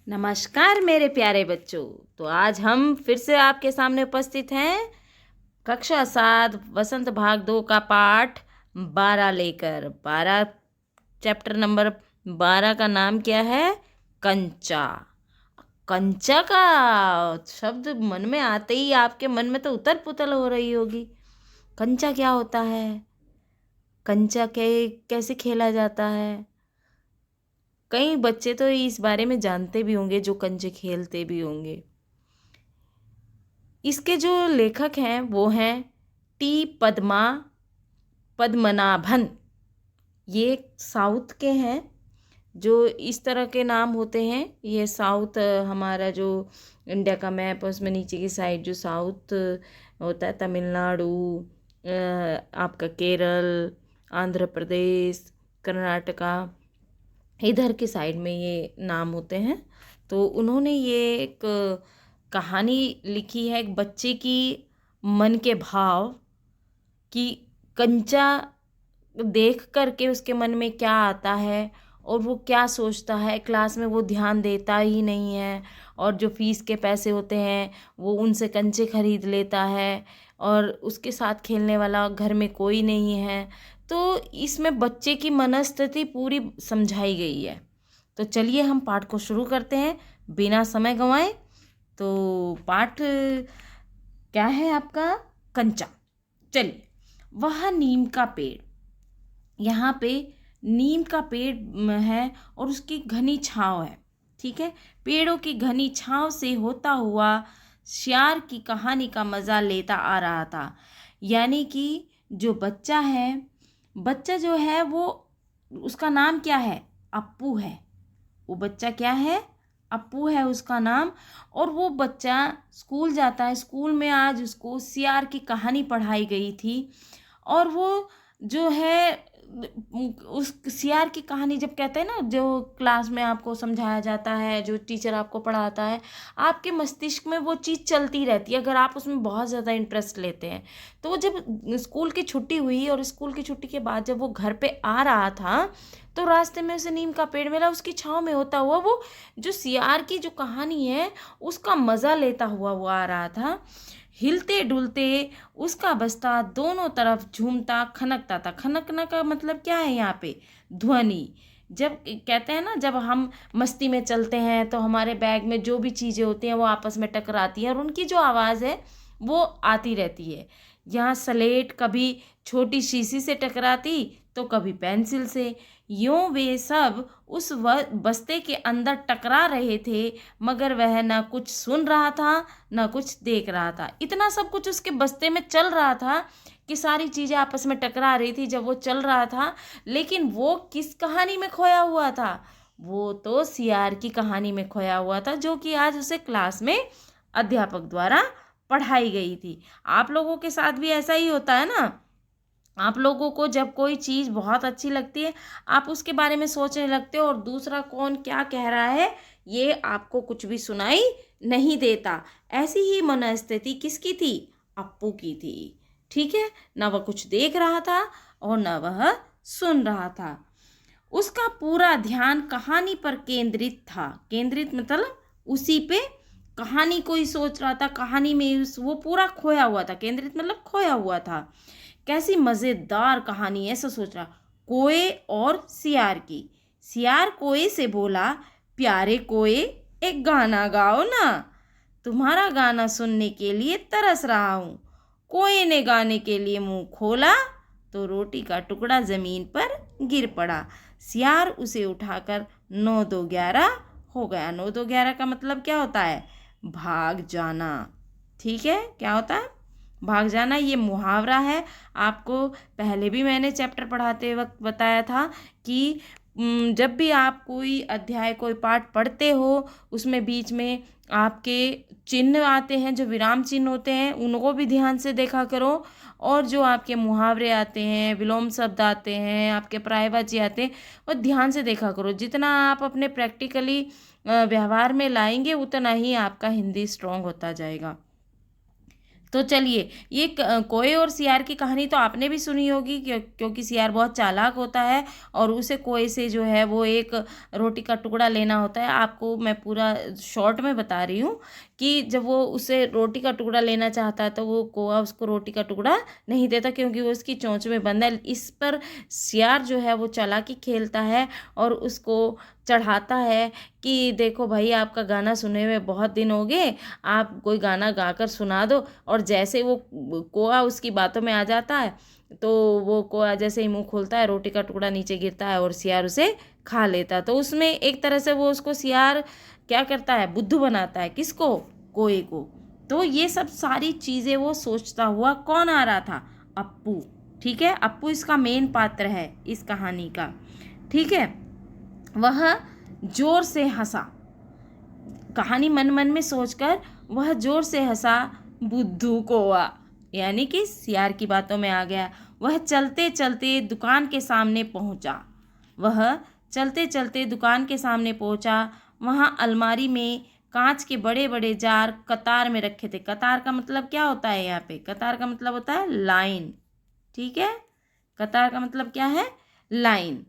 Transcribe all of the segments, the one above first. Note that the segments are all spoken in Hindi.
नमस्कार मेरे प्यारे बच्चों। तो आज हम फिर से आपके सामने उपस्थित हैं कक्षा 7 वसंत भाग 2 का पाठ 12 लेकर। 12 चैप्टर नंबर 12 का नाम क्या है? कंचा। कंचा का शब्द मन में आते ही आपके मन में तो उथल पुथल हो रही होगी। कंचा क्या होता है? कंचा कैसे खेला जाता है? कई बच्चे तो इस बारे में जानते भी होंगे, जो कंचे खेलते भी होंगे। इसके जो लेखक हैं वो हैं टी पद्मनाभन। ये साउथ के हैं। जो इस तरह के नाम होते हैं ये साउथ, हमारा जो इंडिया का मैप है उसमें नीचे की साइड जो साउथ होता है, तमिलनाडु, आपका केरल, आंध्र प्रदेश, कर्नाटका, इधर की साइड में ये नाम होते हैं। तो उन्होंने ये एक कहानी लिखी है एक बच्चे की मन के भाव कि कंचा देख करके उसके मन में क्या आता है और वो क्या सोचता है। क्लास में वो ध्यान देता ही नहीं है और जो फीस के पैसे होते हैं वो उनसे कंचे खरीद लेता है और उसके साथ खेलने वाला घर में कोई नहीं है। तो इसमें बच्चे की मनस्थिति पूरी समझाई गई है। तो चलिए हम पाठ को शुरू करते हैं बिना समय गंवाए। तो पाठ क्या है आपका? कंचा। चलिए, वह नीम का पेड़। यहाँ पे नीम का पेड़ है और उसकी घनी छांव है। ठीक है, पेड़ों की घनी छांव से होता हुआ श्यार की कहानी का मज़ा लेता आ रहा था। यानी कि जो बच्चा है, बच्चा जो है वो, उसका नाम क्या है? अप्पू है। वो बच्चा क्या है? अप्पू है उसका नाम। और वो बच्चा स्कूल जाता है। स्कूल में आज उसको सियार की कहानी पढ़ाई गई थी और वो जो है उस सियार की कहानी जब कहते हैं ना, जो क्लास में आपको समझाया जाता है, जो टीचर आपको पढ़ाता है, आपके मस्तिष्क में वो चीज़ चलती रहती है अगर आप उसमें बहुत ज़्यादा इंटरेस्ट लेते हैं। तो जब स्कूल की छुट्टी हुई और स्कूल की छुट्टी के बाद जब वो घर पे आ रहा था तो रास्ते में उसे नीम का पेड़ मिला। उसकी छाँव में होता हुआ वो जो सियार की जो कहानी है उसका मज़ा लेता हुआ वो आ रहा था। हिलते डुलते उसका बस्ता दोनों तरफ झूमता खनकता था। खनकना का मतलब क्या है यहाँ पे? ध्वनि। जब कहते हैं ना, जब हम मस्ती में चलते हैं तो हमारे बैग में जो भी चीज़ें होती हैं वो आपस में टकराती हैं और उनकी जो आवाज़ है वो आती रहती है। यहाँ स्लेट कभी छोटी शीशी से टकराती तो कभी पेंसिल से। यूं वे सब उस बस्ते के अंदर टकरा रहे थे, मगर वह ना कुछ सुन रहा था ना कुछ देख रहा था। इतना सब कुछ उसके बस्ते में चल रहा था कि सारी चीज़ें आपस में टकरा रही थी जब वो चल रहा था। लेकिन वो किस कहानी में खोया हुआ था? वो तो सियार की कहानी में खोया हुआ था, जो कि आज उसे क्लास में अध्यापक द्वारा पढ़ाई गई थी। आप लोगों के साथ भी ऐसा ही होता है ना? आप लोगों को जब कोई चीज़ बहुत अच्छी लगती है आप उसके बारे में सोचने लगते हो और दूसरा कौन क्या कह रहा है ये आपको कुछ भी सुनाई नहीं देता। ऐसी ही मनस्थिति किसकी थी? अप्पू की थी। ठीक है, ना वह कुछ देख रहा था और ना वह सुन रहा था। उसका पूरा ध्यान कहानी पर केंद्रित था। केंद्रित मतलब उसी पे, कहानी को ही सोच रहा था। कहानी में वो पूरा खोया हुआ था। केंद्रित मतलब खोया हुआ था। कैसी मज़ेदार कहानी है, ऐसा सोच रहा। कोए और सियार की। सियार कोए से बोला, प्यारे कोए एक गाना गाओ ना, तुम्हारा गाना सुनने के लिए तरस रहा हूँ। कोए ने गाने के लिए मुंह खोला तो रोटी का टुकड़ा ज़मीन पर गिर पड़ा। सियार उसे उठाकर 9 2 11 हो गया। 9 2 11 का मतलब क्या होता है? भाग जाना। ठीक है, क्या होता है? भाग जाना। ये मुहावरा है। आपको पहले भी मैंने चैप्टर पढ़ाते वक्त बताया था कि जब भी आप कोई अध्याय कोई पाठ पढ़ते हो उसमें बीच में आपके चिन्ह आते हैं, जो विराम चिन्ह होते हैं उनको भी ध्यान से देखा करो। और जो आपके मुहावरे आते हैं, विलोम शब्द आते हैं, आपके पर्यायवाची आते हैं, वो ध्यान से देखा करो। जितना आप अपने प्रैक्टिकली व्यवहार में लाएंगे उतना ही आपका हिंदी स्ट्रांग होता जाएगा। तो चलिए, ये कोए और सियार की कहानी तो आपने भी सुनी होगी, क्योंकि सियार बहुत चालाक होता है और उसे कोए से जो है वो एक रोटी का टुकड़ा लेना होता है। आपको मैं पूरा शॉर्ट में बता रही हूँ कि जब वो उसे रोटी का टुकड़ा लेना चाहता है तो वो कोआ उसको रोटी का टुकड़ा नहीं देता, क्योंकि वो उसकी चोंच में बंद है। इस पर सियार जो है वो चालाकी खेलता है और उसको चढ़ाता है कि देखो भाई, आपका गाना सुने हुए बहुत दिन हो गए, आप कोई गाना गाकर सुना दो। और जैसे वो कोआ उसकी बातों में आ जाता है तो वो कोआ जैसे ही मुंह खोलता है, रोटी का टुकड़ा नीचे गिरता है और सियार उसे खा लेता है। तो उसमें एक तरह से वो उसको सियार क्या करता है, बुद्धू बनाता है। किसको? कोए को। तो ये सब सारी चीज़ें वो सोचता हुआ कौन आ रहा था? अप्पू। ठीक है, अप्पू इसका मेन पात्र है इस कहानी का। ठीक है, वह जोर से हंसा, कहानी मन मन में सोचकर वह जोर से हंसा। बुद्धू कोआ यानी कि सियार की बातों में आ गया। वह चलते चलते दुकान के सामने पहुंचा। वहाँ अलमारी में कांच के बड़े बड़े जार कतार में रखे थे। कतार का मतलब क्या होता है? यहाँ पे कतार का मतलब होता है लाइन। ठीक है, कतार का मतलब क्या है? लाइन।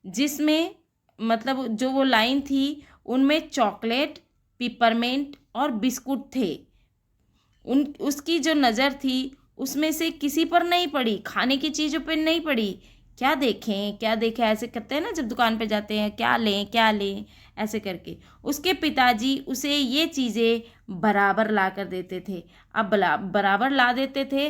जिसमें मतलब जो वो लाइन थी उनमें चॉकलेट, पिपरमेंट और बिस्कुट थे। उसकी जो नज़र थी उसमें से किसी पर नहीं पड़ी, खाने की चीज़ों पर नहीं पड़ी। क्या देखें ऐसे करते हैं ना जब दुकान पे जाते हैं, क्या लें ऐसे करके। उसके पिताजी उसे ये चीज़ें बराबर ला कर देते थे। अब बराबर ला देते थे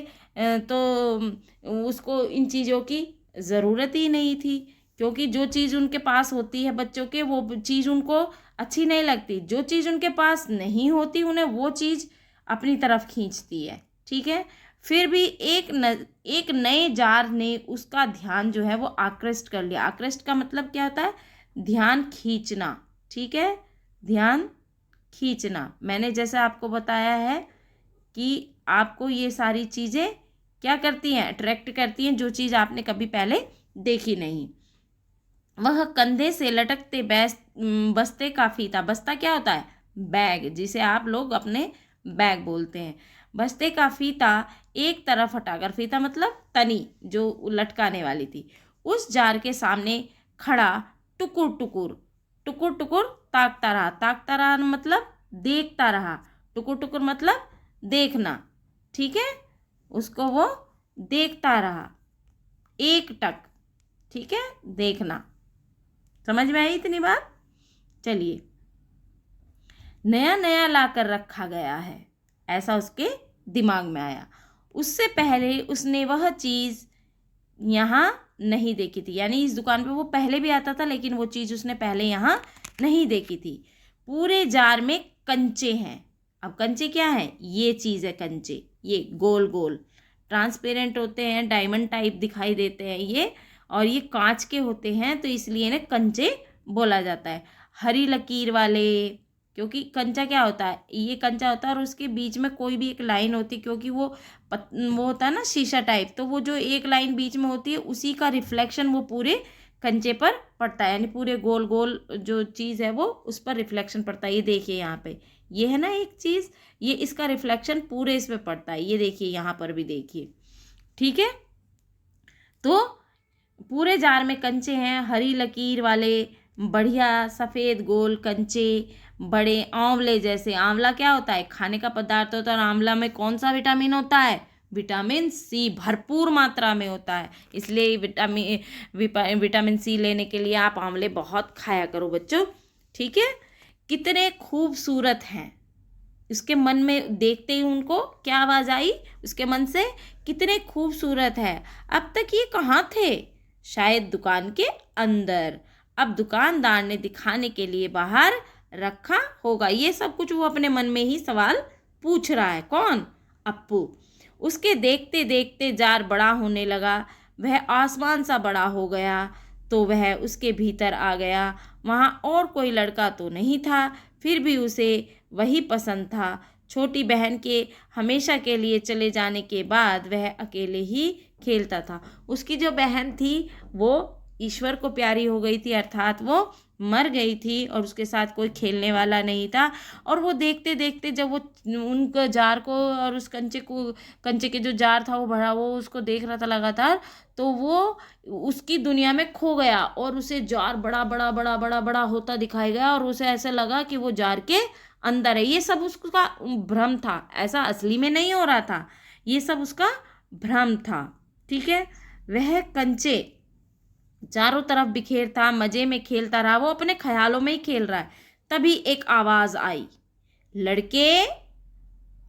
तो उसको इन चीज़ों की ज़रूरत ही नहीं थी, क्योंकि जो चीज़ उनके पास होती है बच्चों के, वो चीज़ उनको अच्छी नहीं लगती। जो चीज़ उनके पास नहीं होती उन्हें वो चीज़ अपनी तरफ खींचती है। ठीक है, फिर भी एक नए जार ने उसका ध्यान जो है वो आकृष्ट कर लिया। आकृष्ट का मतलब क्या होता है? ध्यान खींचना। ठीक है, ध्यान खींचना। मैंने जैसे आपको बताया है कि आपको ये सारी चीज़ें क्या करती हैं? अट्रैक्ट करती हैं, जो चीज़ आपने कभी पहले देखी नहीं। वह कंधे से लटकते बस्ते का फीता, बस्ता क्या होता है? बैग, जिसे आप लोग अपने बैग बोलते हैं। बस्ते का फीता एक तरफ हटाकर, फीता मतलब तनी जो लटकाने वाली थी, उस जार के सामने खड़ा टुकुर टुकुर ताकता रहा मतलब देखता रहा। टुकुर टुकुर मतलब देखना। ठीक है, उसको वो देखता रहा एक टक। ठीक है, देखना। समझ में आई इतनी बात? चलिए, नया नया लाकर रखा गया है, ऐसा उसके दिमाग में आया। उससे पहले उसने वह चीज़ यहाँ नहीं देखी थी, यानी इस दुकान पे वो पहले भी आता था लेकिन वो चीज़ उसने पहले यहाँ नहीं देखी थी। पूरे जार में कंचे हैं। अब कंचे क्या हैं? ये चीज़ है कंचे, ये गोल गोल ट्रांसपेरेंट होते हैं, डायमंड टाइप दिखाई देते हैं ये, और ये कांच के होते हैं तो इसलिए इन्हें कंचे बोला जाता है। हरी लकीर वाले, क्योंकि कंचा क्या होता है? ये कंचा होता है और उसके बीच में कोई भी एक लाइन होती है, क्योंकि वो होता है ना शीशा टाइप, तो वो जो एक लाइन बीच में होती है उसी का रिफ्लेक्शन वो पूरे कंचे पर पड़ता है, यानी पूरे गोल गोल जो चीज़ है वो उस पर रिफ्लेक्शन पड़ता है। ये देखिए यहाँ पे, ये है ना एक चीज़, ये इसका रिफ्लेक्शन पूरे इस पर पड़ता है। ये देखिए यहाँ पर भी देखिए। ठीक है, तो पूरे जार में कंचे हैं, हरी लकीर वाले बढ़िया सफ़ेद गोल कंचे, बड़े आंवले जैसे। आंवला क्या होता है? खाने का पदार्थ होता है। और आंवला में कौन सा विटामिन होता है? विटामिन सी भरपूर मात्रा में होता है। इसलिए विटामिन सी लेने के लिए आप आंवले बहुत खाया करो बच्चों। ठीक है, कितने खूबसूरत हैं। उसके मन में देखते ही उनको क्या आवाज़ आई उसके मन से? कितने खूबसूरत है। अब तक ये कहाँ थे? शायद दुकान के अंदर। अब दुकानदार ने दिखाने के लिए बाहर रखा होगा। ये सब कुछ वो अपने मन में ही सवाल पूछ रहा है। कौन? अप्पू। उसके देखते देखते जार बड़ा होने लगा। वह आसमान सा बड़ा हो गया तो वह उसके भीतर आ गया। वहाँ और कोई लड़का तो नहीं था, फिर भी उसे वही पसंद था। छोटी बहन के हमेशा के लिए चले जाने के बाद वह अकेले ही खेलता था। उसकी जो बहन थी वो ईश्वर को प्यारी हो गई थी, अर्थात वो मर गई थी और उसके साथ कोई खेलने वाला नहीं था। और वो देखते देखते जब वो उनका जार को और उस कंचे के जो जार था वो भरा, वो उसको देख रहा था लगातार, तो वो उसकी दुनिया में खो गया और उसे जार बड़ा बड़ा बड़ा बड़ा बड़ा होता दिखाई गया और उसे ऐसे लगा कि वो जार के अंदर है। ये सब उसका भ्रम था, ऐसा असली में नहीं हो रहा था, ये सब उसका भ्रम था। ठीक है। वह कंचे चारों तरफ बिखेर था, मजे में खेलता रहा, वो अपने ख्यालों में ही खेल रहा है। तभी एक आवाज आई, लड़के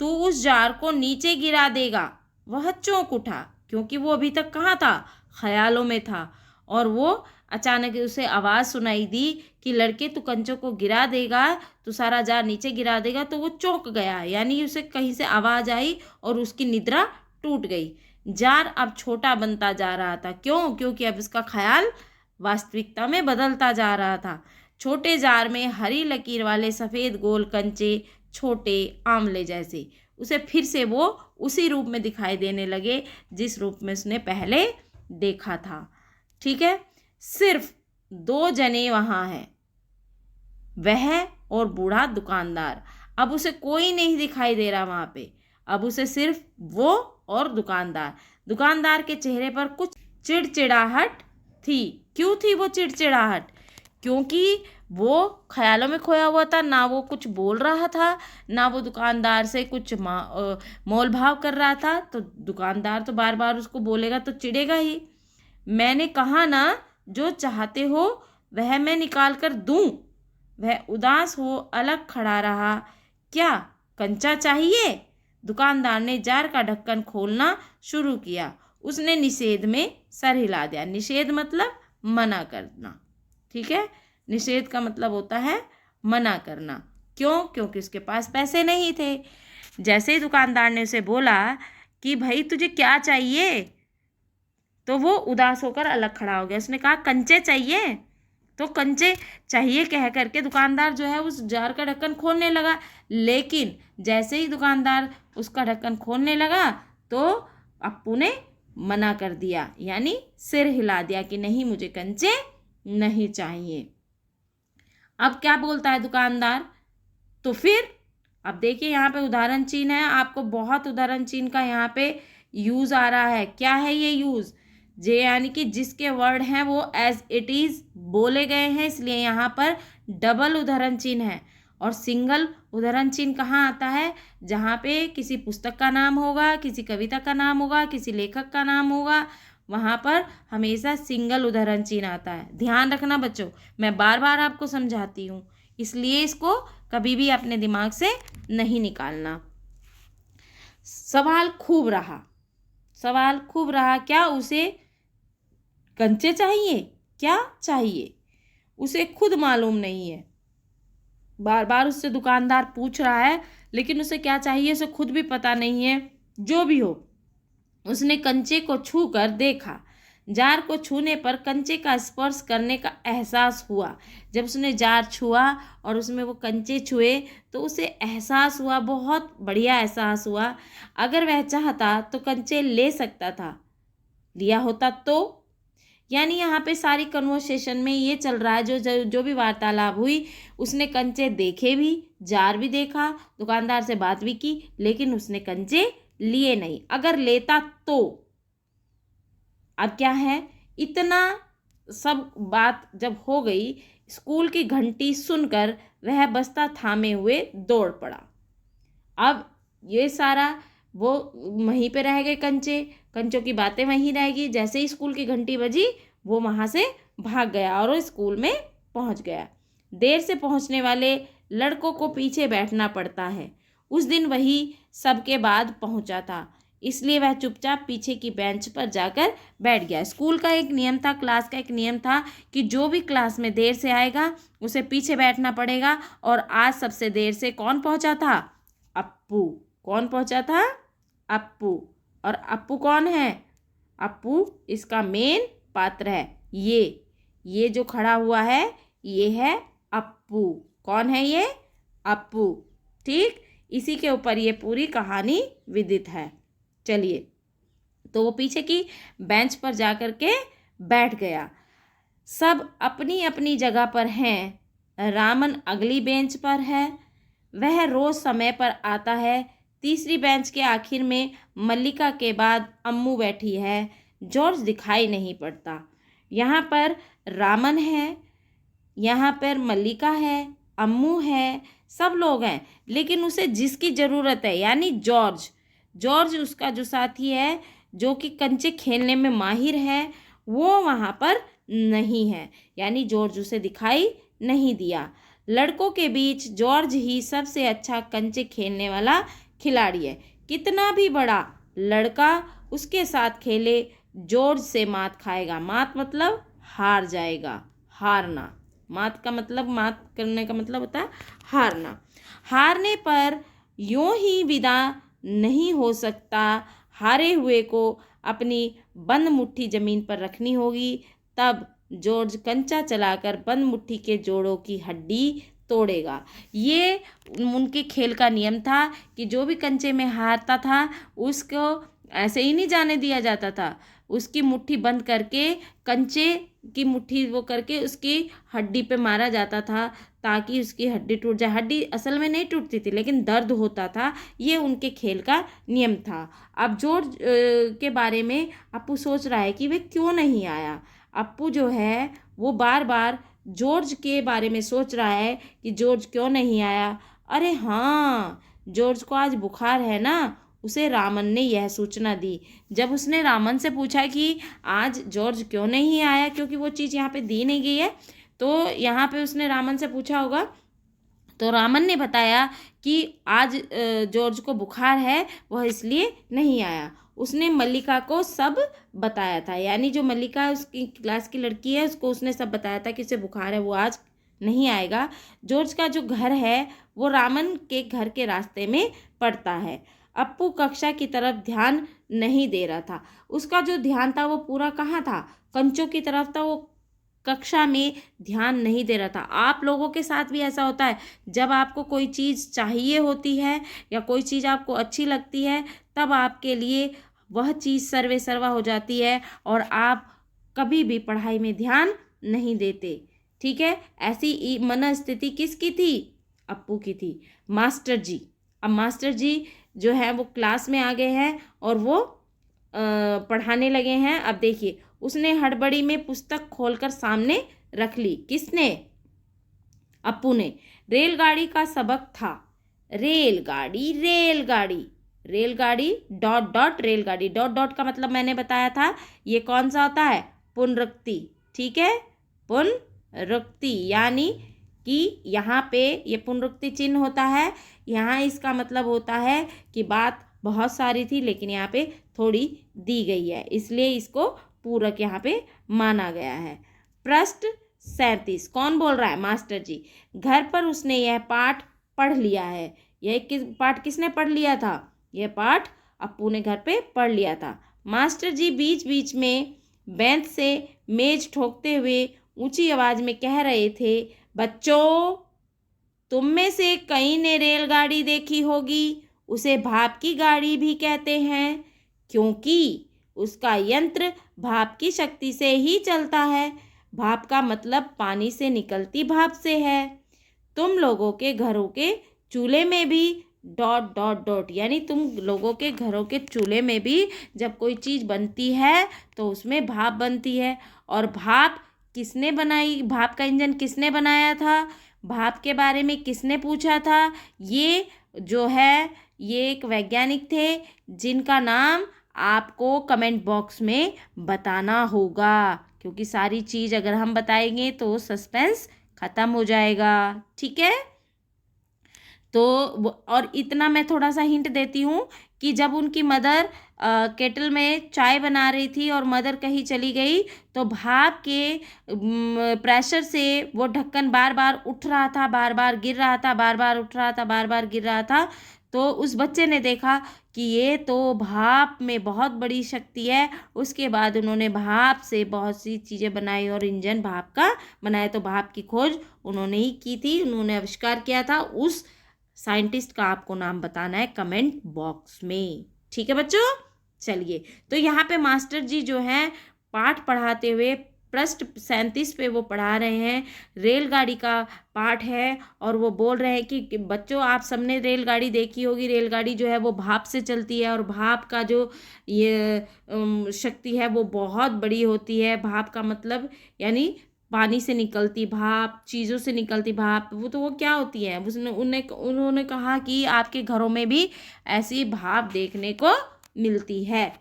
तू उस जार को नीचे गिरा देगा। वह चौंक उठा क्योंकि वो अभी तक कहाँ था, ख्यालों में था। और वो अचानक उसे आवाज़ सुनाई दी कि लड़के तू कंचों को गिरा देगा, तू सारा जार नीचे गिरा देगा। तो वो चौंक गया, यानी उसे कहीं से आवाज़ आई और उसकी निद्रा टूट गई। जार अब छोटा बनता जा रहा था। क्यों? क्योंकि अब उसका ख्याल वास्तविकता में बदलता जा रहा था। छोटे जार में हरी लकीर वाले सफ़ेद गोल कंचे, छोटे आंवले जैसे, उसे फिर से वो उसी रूप में दिखाई देने लगे जिस रूप में उसने पहले देखा था। ठीक है। सिर्फ दो जने वहाँ हैं, वह और बूढ़ा दुकानदार। अब उसे कोई नहीं दिखाई दे रहा वहाँ पे, अब उसे सिर्फ वो और दुकानदार। दुकानदार के चेहरे पर कुछ चिड़चिड़ाहट थी। क्यों थी वो चिड़चिड़ाहट? क्योंकि वो ख्यालों में खोया हुआ था, ना वो कुछ बोल रहा था, ना वो दुकानदार से कुछ मोल भाव कर रहा था। तो दुकानदार तो बार बार उसको बोलेगा तो चिढ़ेगा ही। मैंने कहा ना, जो चाहते हो वह मैं निकाल कर दूं। वह उदास हो अलग खड़ा रहा। क्या कंचा चाहिए? दुकानदार ने जार का ढक्कन खोलना शुरू किया। उसने निषेध में सर हिला दिया। निषेध मतलब मना करना। ठीक है। निषेध का मतलब होता है मना करना। क्यों? क्योंकि उसके पास पैसे नहीं थे। जैसे ही दुकानदार ने उसे बोला कि भाई तुझे क्या चाहिए, तो वो उदास होकर अलग खड़ा हो गया। उसने कहा कंचे चाहिए। तो कंचे चाहिए कह करके दुकानदार जो है उस जार का ढक्कन खोलने लगा। लेकिन जैसे ही दुकानदार उसका ढक्कन खोलने लगा तो अप्पू ने मना कर दिया, यानी सिर हिला दिया कि नहीं, मुझे कंचे नहीं चाहिए। अब क्या बोलता है दुकानदार? तो फिर अब देखिए यहाँ पे उदाहरण चिन्ह है, आपको बहुत उदाहरण चिन्ह का यहाँ पे यूज़ आ रहा है। क्या है ये यूज़? जे यानी कि जिसके वर्ड हैं वो एज इट इज़ बोले गए हैं, इसलिए यहाँ पर डबल उदाहरण चिन्ह है। और सिंगल उदाहरण चिन्ह कहाँ आता है? जहाँ पे किसी पुस्तक का नाम होगा, किसी कविता का नाम होगा, किसी लेखक का नाम होगा, वहाँ पर हमेशा सिंगल उदाहरण चिन्ह आता है। ध्यान रखना बच्चों, मैं बार बार आपको समझाती हूँ, इसलिए इसको कभी भी अपने दिमाग से नहीं निकालना। सवाल खूब रहा, सवाल खूब रहा। क्या उसे कंचे चाहिए? क्या चाहिए उसे खुद मालूम नहीं है। बार बार उससे दुकानदार पूछ रहा है, लेकिन उसे क्या चाहिए उसे खुद भी पता नहीं है। जो भी हो, उसने कंचे को छू कर देखा। जार को छूने पर कंचे का स्पर्श करने का एहसास हुआ। जब उसने जार छुआ और उसमें वो कंचे छुए तो उसे एहसास हुआ, बहुत बढ़िया एहसास हुआ। अगर वह चाहता तो कंचे ले सकता था, लिया होता तो। यानी यहाँ पे सारी कन्वर्सेशन में ये चल रहा है, जो भी वार्तालाप हुई, उसने कंचे देखे भी, जार भी देखा, दुकानदार से बात भी की, लेकिन उसने कंचे लिए नहीं। अगर लेता तो। अब क्या है, इतना सब बात जब हो गई, स्कूल की घंटी सुनकर वह बस्ता थामे हुए दौड़ पड़ा। अब ये सारा वो वहीं पे रह गए, कंचों की बातें वहीं रहेगी। जैसे ही स्कूल की घंटी बजी वो वहाँ से भाग गया और वो स्कूल में पहुँच गया। देर से पहुँचने वाले लड़कों को पीछे बैठना पड़ता है। उस दिन वही सबके बाद पहुँचा था, इसलिए वह चुपचाप पीछे की बेंच पर जाकर बैठ गया। स्कूल का एक नियम था, क्लास का एक नियम था कि जो भी क्लास में देर से आएगा उसे पीछे बैठना पड़ेगा। और आज सबसे देर से कौन पहुँचा था? अप्पू। कौन पहुँचा था? अप्पू। और अप्पू कौन है? अप्पू इसका मेन पात्र है। ये जो खड़ा हुआ है ये है अप्पू। कौन है ये? अप्पू। ठीक, इसी के ऊपर ये पूरी कहानी विदित है। चलिए, तो वो पीछे की बेंच पर जा कर के बैठ गया। सब अपनी अपनी जगह पर हैं। रामन अगली बेंच पर है। वह रोज समय पर आता है। तीसरी बेंच के आखिर में मल्लिका के बाद अम्मू बैठी है। जॉर्ज दिखाई नहीं पड़ता। यहाँ पर रामन है, यहाँ पर मल्लिका है, अम्मू है, सब लोग हैं, लेकिन उसे जिसकी ज़रूरत है यानी जॉर्ज, जॉर्ज उसका जो साथी है जो कि कंचे खेलने में माहिर है, वो वहाँ पर नहीं है, यानी जॉर्ज उसे दिखाई नहीं दिया। लड़कों के बीच जॉर्ज ही सबसे अच्छा कंचे खेलने वाला खिलाड़ी है। कितना भी बड़ा लड़का उसके साथ खेले, जॉर्ज से मात खाएगा। मात मतलब हार जाएगा, हारना। मात का मतलब, मात करने का मतलब होता है हारना। हारने पर यूं ही विदा नहीं हो सकता। हारे हुए को अपनी बंद मुट्ठी जमीन पर रखनी होगी। तब जॉर्ज कंचा चलाकर बंद मुट्ठी के जोड़ों की हड्डी तोड़ेगा। ये उनके खेल का नियम था कि जो भी कंचे में हारता था उसको ऐसे ही नहीं जाने दिया जाता था। उसकी मुट्ठी बंद करके, कंचे की मुट्ठी वो करके उसकी हड्डी पे मारा जाता था ताकि उसकी हड्डी टूट जाए। हड्डी असल में नहीं टूटती थी लेकिन दर्द होता था। ये उनके खेल का नियम था। अब जॉर्ज के बारे में अप्पू सोच रहा है कि वे क्यों नहीं आया। अप्पू जो है वो बार बार जॉर्ज के बारे में सोच रहा है कि जॉर्ज क्यों नहीं आया। अरे हाँ, जॉर्ज को आज बुखार है ना, उसे रामन ने यह सूचना दी। जब उसने रामन से पूछा कि आज जॉर्ज क्यों नहीं आया, क्योंकि वो चीज़ यहाँ पे दी नहीं गई है, तो यहाँ पे उसने रामन से पूछा होगा, तो रामन ने बताया कि आज जॉर्ज को बुखार है, वह इसलिए नहीं आया। उसने मल्लिका को सब बताया था, यानी जो मल्लिका उसकी क्लास की लड़की है उसको उसने सब बताया था कि उसे बुखार है, वो आज नहीं आएगा। जॉर्ज का जो घर है वो रामन के घर के रास्ते में पड़ता है। अप्पू कक्षा की तरफ ध्यान नहीं दे रहा था। उसका जो ध्यान था वो पूरा कहाँ था, कंचों की तरफ था। वो कक्षा में ध्यान नहीं दे रहा था। आप लोगों के साथ भी ऐसा होता है, जब आपको कोई चीज़ चाहिए होती है या कोई चीज़ आपको अच्छी लगती है, तब आपके लिए वह चीज़ सर्वे सर्वा हो जाती है और आप कभी भी पढ़ाई में ध्यान नहीं देते। ठीक है, ऐसी मनस्थिति किसकी थी? अप्पू की थी। मास्टर जी, अब मास्टर जी जो है वो क्लास में आ गए हैं और वो पढ़ाने लगे हैं। अब देखिए, उसने हड़बड़ी में पुस्तक खोलकर सामने रख ली। किसने? अप्पू ने। रेलगाड़ी का सबक था। रेलगाड़ी, रेलगाड़ी, रेलगाड़ी, डॉट डॉट रेलगाड़ी। डॉट डॉट का मतलब मैंने बताया था, ये कौन सा होता है? पुनरुक्ति। ठीक है, पुनरुक्ति यानी कि यहाँ पे ये पुनरुक्ति चिन्ह होता है। यहाँ इसका मतलब होता है कि बात बहुत सारी थी लेकिन यहाँ पे थोड़ी दी गई है, इसलिए इसको पूरक यहाँ पे माना गया है। पृष्ठ 37। कौन बोल रहा है? मास्टर जी। घर पर उसने यह पाठ पढ़ लिया है। यह पाठ किसने पढ़ लिया था? यह पाठ अप्पू ने घर पे पढ़ लिया था। मास्टर जी बीच बीच में बेंच से मेज ठोकते हुए ऊंची आवाज में कह रहे थे, बच्चों, तुम में से कई ने रेलगाड़ी देखी होगी। उसे भाप की गाड़ी भी कहते हैं क्योंकि उसका यंत्र भाप की शक्ति से ही चलता है। भाप का मतलब पानी से निकलती भाप से है। तुम लोगों के घरों के चूल्हे में भी डॉट डॉट डॉट, यानी तुम लोगों के घरों के चूल्हे में भी जब कोई चीज़ बनती है तो उसमें भाप बनती है। और भाप किसने बनाई? भाप का इंजन किसने बनाया था? भाप के बारे में किसने पूछा था? ये जो है ये एक वैज्ञानिक थे जिनका नाम आपको कमेंट बॉक्स में बताना होगा, क्योंकि सारी चीज़ अगर हम बताएंगे तो सस्पेंस ख़त्म हो जाएगा। ठीक है, तो और इतना मैं थोड़ा सा हिंट देती हूँ कि जब उनकी मदर केटल में चाय बना रही थी और मदर कहीं चली गई तो भाप के प्रेशर से वो ढक्कन बार बार उठ रहा था, बार बार गिर रहा था, बार बार उठ रहा था, बार बार गिर रहा था। तो उस बच्चे ने देखा कि ये तो भाप में बहुत बड़ी शक्ति है। उसके बाद उन्होंने भाप से बहुत सी चीज़ें बनाई और इंजन भाप का बनाया। तो भाप की खोज उन्होंने ही की थी, उन्होंने आविष्कार किया था। उस साइंटिस्ट का आपको नाम बताना है कमेंट बॉक्स में। ठीक है बच्चों, चलिए, तो यहाँ पे मास्टर जी जो हैं पाठ पढ़ाते हुए पृष्ठ 37 पे वो पढ़ा रहे हैं, रेलगाड़ी का पाठ है। और वो बोल रहे हैं कि बच्चों आप सबने रेलगाड़ी देखी होगी, रेलगाड़ी जो है वो भाप से चलती है और भाप का जो ये शक्ति है वो बहुत बड़ी होती है। भाप का मतलब यानी पानी से निकलती भाप, चीज़ों से निकलती भाप, वो क्या होती है। उन्होंने कहा कि आपके घरों में भी ऐसी भाप देखने को मिलती है।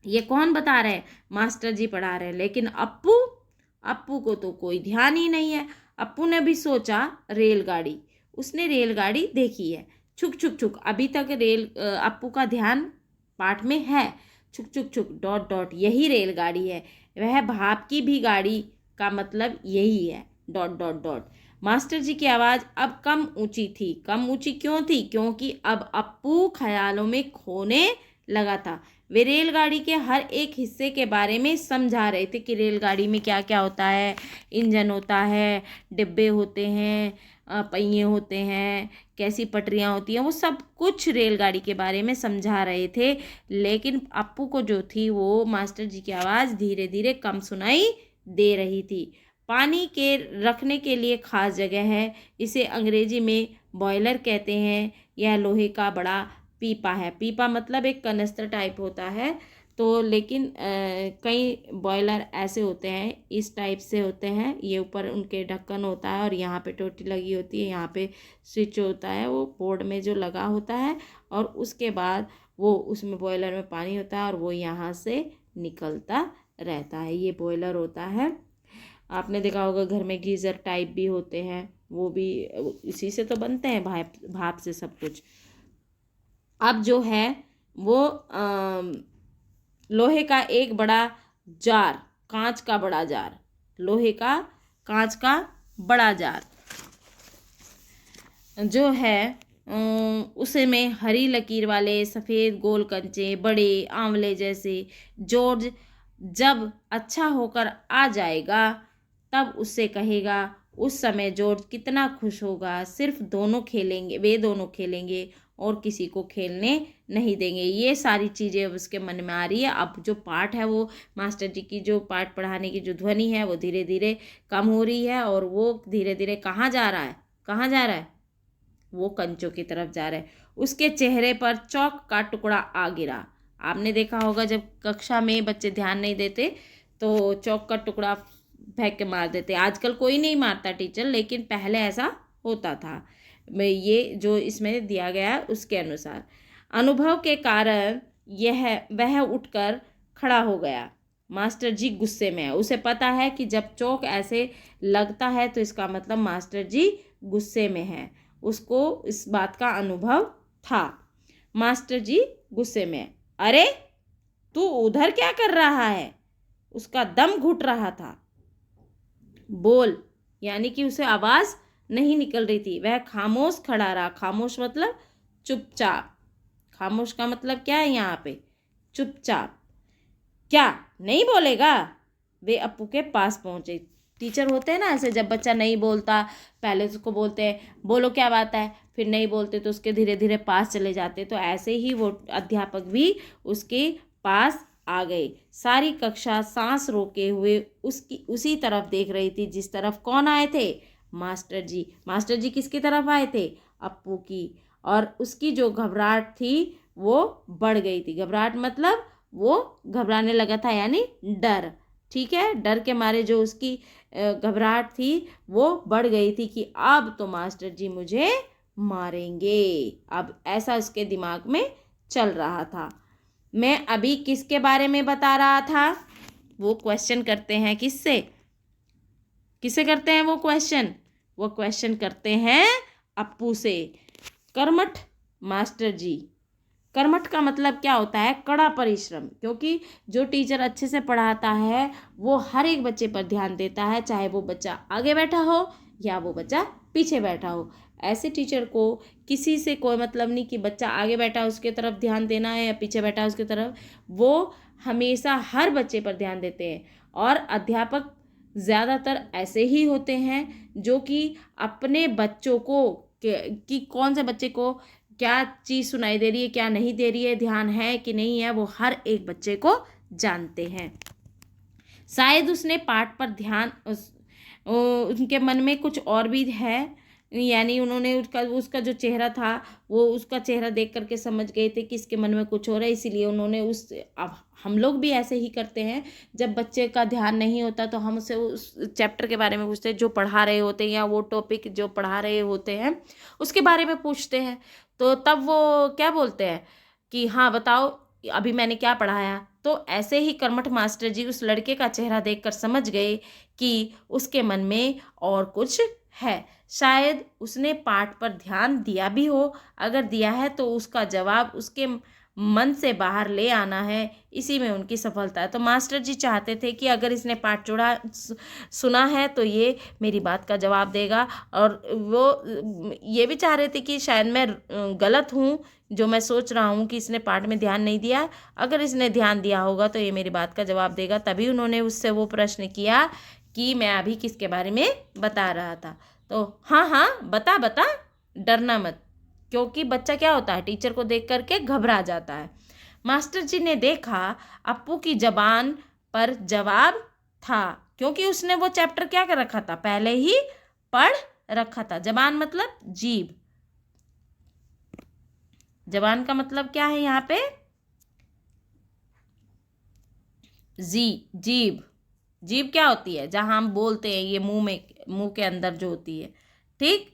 ये कौन बता रहे हैं? मास्टर जी पढ़ा रहे हैं। लेकिन अप्पू को तो कोई ध्यान ही नहीं है। अप्पू ने भी सोचा रेलगाड़ी, उसने रेलगाड़ी देखी है। छुक छुक छुक, अभी तक अप्पू का ध्यान पाठ में है। छुक छुक छुक डॉट डॉट, यही रेलगाड़ी है, वह भाप की भी गाड़ी का मतलब यही है डॉट डॉट डॉट। मास्टर जी की आवाज़ अब कम ऊंची थी। कम ऊंची क्यों थी? क्योंकि अब अप्पू ख्यालों में खोने लगा था। वे रेलगाड़ी के हर एक हिस्से के बारे में समझा रहे थे कि रेलगाड़ी में क्या क्या होता है। इंजन होता है, डिब्बे होते हैं, पहिए होते हैं, कैसी पटरियाँ होती हैं, वो सब कुछ रेलगाड़ी के बारे में समझा रहे थे। लेकिन अप्पू को जो थी वो मास्टर जी की आवाज़ धीरे धीरे कम सुनाई दे रही थी। पानी के रखने के लिए खास जगह है, इसे अंग्रेजी में बॉयलर कहते हैं। यह लोहे का बड़ा पीपा है। पीपा मतलब एक कनस्तर टाइप होता है। तो लेकिन कई बॉयलर ऐसे होते हैं, इस टाइप से होते हैं। ये ऊपर उनके ढक्कन होता है और यहाँ पे टोटी लगी होती है, यहाँ पे स्विच होता है, वो बोर्ड में जो लगा होता है। और उसके बाद वो उसमें बॉयलर में पानी होता है और वो यहाँ से निकलता रहता है। ये बॉयलर होता है। आपने देखा होगा घर में गीज़र टाइप भी होते हैं, वो भी इसी से तो बनते हैं, भाप से सब कुछ। अब जो है वो लोहे का एक बड़ा जार, कांच का बड़ा जार, लोहे का कांच का बड़ा जार जो है उसे में हरी लकीर वाले सफ़ेद गोल कंचे, बड़े आंवले जैसे। जॉर्ज जब अच्छा होकर आ जाएगा तब उससे कहेगा। उस समय जॉर्ज कितना खुश होगा। सिर्फ दोनों खेलेंगे, वे दोनों खेलेंगे और किसी को खेलने नहीं देंगे। ये सारी चीज़ें उसके मन में आ रही है। अब जो पाठ है वो मास्टर जी की जो पाठ पढ़ाने की जो ध्वनि है वो धीरे धीरे कम हो रही है और वो धीरे धीरे कहाँ जा रहा है? कहाँ जा रहा है? वो कंचों की तरफ जा रहा है। उसके चेहरे पर चौक का टुकड़ा आ गिरा। आपने देखा होगा जब कक्षा में बच्चे ध्यान नहीं देते तो चौक का टुकड़ा फेंक के मार देते। आजकल कोई नहीं मारता टीचर, लेकिन पहले ऐसा होता था। ये जो इसमें दिया गया है उसके अनुसार अनुभव के कारण वह उठकर खड़ा हो गया। मास्टर जी गुस्से में है। उसे पता है कि जब चौक ऐसे लगता है तो इसका मतलब मास्टर जी गुस्से में है। उसको इस बात का अनुभव था। मास्टर जी गुस्से में, अरे तू उधर क्या कर रहा है? उसका दम घुट रहा था। बोल, यानी कि उसे आवाज़ नहीं निकल रही थी। वह खामोश खड़ा रहा। खामोश मतलब चुपचाप। खामोश का मतलब क्या है यहाँ पे? चुपचाप। क्या नहीं बोलेगा? वे अप्पू के पास पहुँचे। टीचर होते हैं ना ऐसे, जब बच्चा नहीं बोलता पहले उसको बोलते हैं बोलो क्या बात है, फिर नहीं बोलते तो उसके धीरे धीरे पास चले जाते। तो ऐसे ही वो अध्यापक भी उसके पास आ गए। सारी कक्षा सांस रोके हुए उसी तरफ देख रही थी जिस तरफ कौन आए थे? मास्टर जी। मास्टर जी किसकी तरफ आए थे? अप्पू की। और उसकी जो घबराहट थी वो बढ़ गई थी। घबराहट मतलब वो घबराने लगा था, यानी डर। ठीक है, डर के मारे जो उसकी घबराहट थी वो बढ़ गई थी कि अब तो मास्टर जी मुझे मारेंगे। अब ऐसा उसके दिमाग में चल रहा था। मैं अभी किसके बारे में बता रहा था? वो क्वेश्चन करते हैं किससे? किससे करते हैं वो क्वेश्चन? वो क्वेश्चन करते हैं अप्पू से। कर्मठ मास्टर जी। कर्मठ का मतलब क्या होता है? कड़ा परिश्रम। क्योंकि जो टीचर अच्छे से पढ़ाता है वो हर एक बच्चे पर ध्यान देता है, चाहे वो बच्चा आगे बैठा हो या वो बच्चा पीछे बैठा हो। ऐसे टीचर को किसी से कोई मतलब नहीं कि बच्चा आगे बैठा है उसके तरफ ध्यान देना है या पीछे बैठा है उसकी तरफ। वो हमेशा हर बच्चे पर ध्यान देते हैं। और अध्यापक ज़्यादातर ऐसे ही होते हैं जो कि अपने बच्चों को कि कौन से बच्चे को क्या चीज़ सुनाई दे रही है, क्या नहीं दे रही है, ध्यान है कि नहीं है, वो हर एक बच्चे को जानते हैं। शायद उसने पाठ पर ध्यान उनके मन में कुछ और भी है, यानी उन्होंने उसका जो चेहरा था वो उसका चेहरा देख करके समझ गए थे कि इसके मन में कुछ हो रहा है, इसीलिए उन्होंने अब हम लोग भी ऐसे ही करते हैं। जब बच्चे का ध्यान नहीं होता तो हम उसे उस चैप्टर के बारे में पूछते हैं जो पढ़ा रहे होते हैं, या वो टॉपिक जो पढ़ा रहे होते हैं उसके बारे में पूछते हैं। तो तब वो क्या बोलते हैं कि हाँ बताओ अभी मैंने क्या पढ़ाया। तो ऐसे ही कर्मठ मास्टर जी उस लड़के का चेहरा देखकर समझ गए कि उसके मन में और कुछ है। शायद उसने पाठ पर ध्यान दिया भी हो, अगर दिया है तो उसका जवाब उसके मन से बाहर ले आना है, इसी में उनकी सफलता है। तो मास्टर जी चाहते थे कि अगर इसने पाठ सुना है तो ये मेरी बात का जवाब देगा, और वो ये भी चाह रहे थे कि शायद मैं गलत हूँ जो मैं सोच रहा हूँ कि इसने पाठ में ध्यान नहीं दिया, अगर इसने ध्यान दिया होगा तो ये मेरी बात का जवाब देगा। तभी उन्होंने उससे वो प्रश्न किया कि मैं अभी किसके बारे में बता रहा था। तो हाँ हाँ बता बता, डरना मत, क्योंकि बच्चा क्या होता है टीचर को देख करके घबरा जाता है। मास्टर जी ने देखा अप्पू की जबान पर जवाब था, क्योंकि उसने वो चैप्टर क्या कर रखा था, पहले ही पढ़ रखा था। जबान मतलब जीभ, जबान का मतलब क्या है यहाँ पे, जीभ। जीभ क्या होती है, जहाँ हम बोलते हैं, ये मुंह के अंदर जो होती है। ठीक,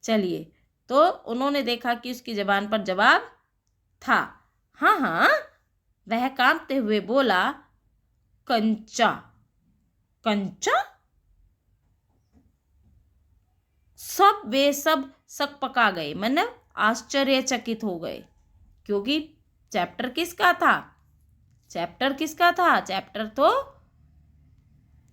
चलिए, तो उन्होंने देखा कि उसकी जबान पर जवाब था। हाँ हाँ, वह कांपते हुए बोला, कंचा। कंचा? वे सब सकपका गए, मतलब आश्चर्यचकित हो गए, क्योंकि चैप्टर किसका था, चैप्टर तो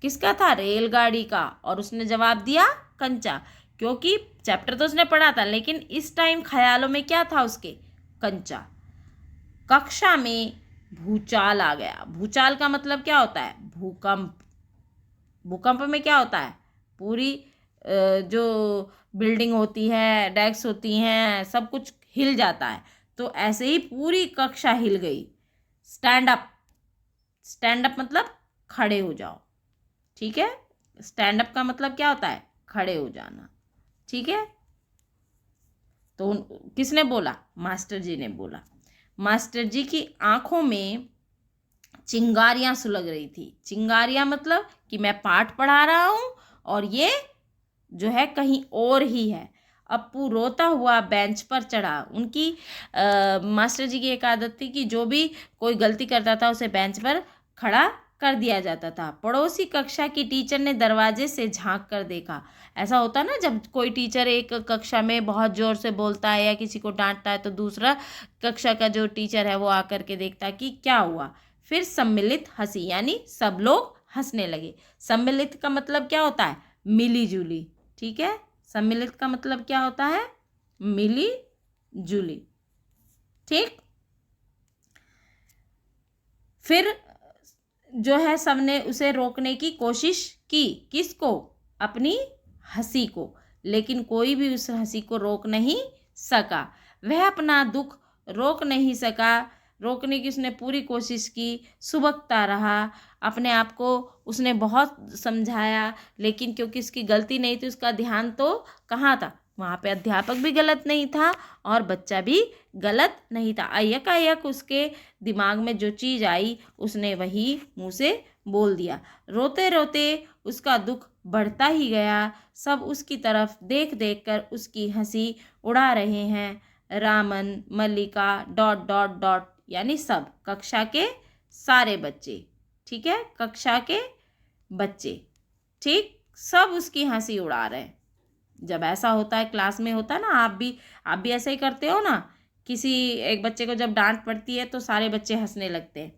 किसका था, रेलगाड़ी का। और उसने जवाब दिया कंचा, क्योंकि चैप्टर तो उसने पढ़ा था, लेकिन इस टाइम ख्यालों में क्या था उसके, कंचा। कक्षा में भूचाल आ गया। भूचाल का मतलब क्या होता है, भूकंप। भूकंप में क्या होता है, पूरी जो बिल्डिंग होती है, डेस्क होती हैं, सब कुछ हिल जाता है। तो ऐसे ही पूरी कक्षा हिल गई। स्टैंड अप, स्टैंड अप मतलब खड़े हो जाओ, ठीक है। स्टैंड अप का मतलब क्या होता है, खड़े हो जाना, ठीक है। तो किसने बोला, मास्टर जी ने बोला। मास्टर जी की आंखों में चिंगारियां सुलग रही थी। चिंगारियां मतलब कि मैं पाठ पढ़ा रहा हूं और ये जो है कहीं और ही है। अप्पू रोता हुआ बेंच पर चढ़ा। उनकी मास्टर जी की एक आदत थी कि जो भी कोई गलती करता था उसे बेंच पर खड़ा कर दिया जाता था। पड़ोसी कक्षा की टीचर ने दरवाजे से झांक कर देखा। ऐसा होता ना, जब कोई टीचर एक कक्षा में बहुत ज़ोर से बोलता है या किसी को डांटता है तो दूसरा कक्षा का जो टीचर है वो आकर के देखता है कि क्या हुआ। फिर सम्मिलित हंसी, यानी सब लोग हंसने लगे। सम्मिलित का मतलब क्या होता है, मिली जुली, ठीक है। सम्मिलित का मतलब क्या होता है, मिली जुली, ठीक। फिर जो है सबने उसे रोकने की कोशिश की। किसको, अपनी हंसी को, लेकिन कोई भी उस हंसी को रोक नहीं सका। वह अपना दुख रोक नहीं सका। रोकने की उसने पूरी कोशिश की, सुबकता रहा अपने आप को। उसने बहुत समझाया, लेकिन क्योंकि उसकी गलती नहीं थी, उसका ध्यान तो कहाँ था, वहाँ पे अध्यापक भी गलत नहीं था और बच्चा भी गलत नहीं था। अयक उसके दिमाग में जो चीज़ आई उसने वही मुँह से बोल दिया। रोते रोते उसका दुख बढ़ता ही गया। सब उसकी तरफ देख देख कर उसकी हंसी उड़ा रहे हैं। रामन, मल्लिका, डॉट डॉट डॉट, यानी सब, कक्षा के सारे बच्चे, ठीक है, कक्षा के बच्चे, ठीक, सब उसकी हंसी उड़ा रहे हैं। जब ऐसा होता है, क्लास में होता है ना, आप भी ऐसे ही करते हो ना, किसी एक बच्चे को जब डांट पड़ती है तो सारे बच्चे हंसने लगते हैं।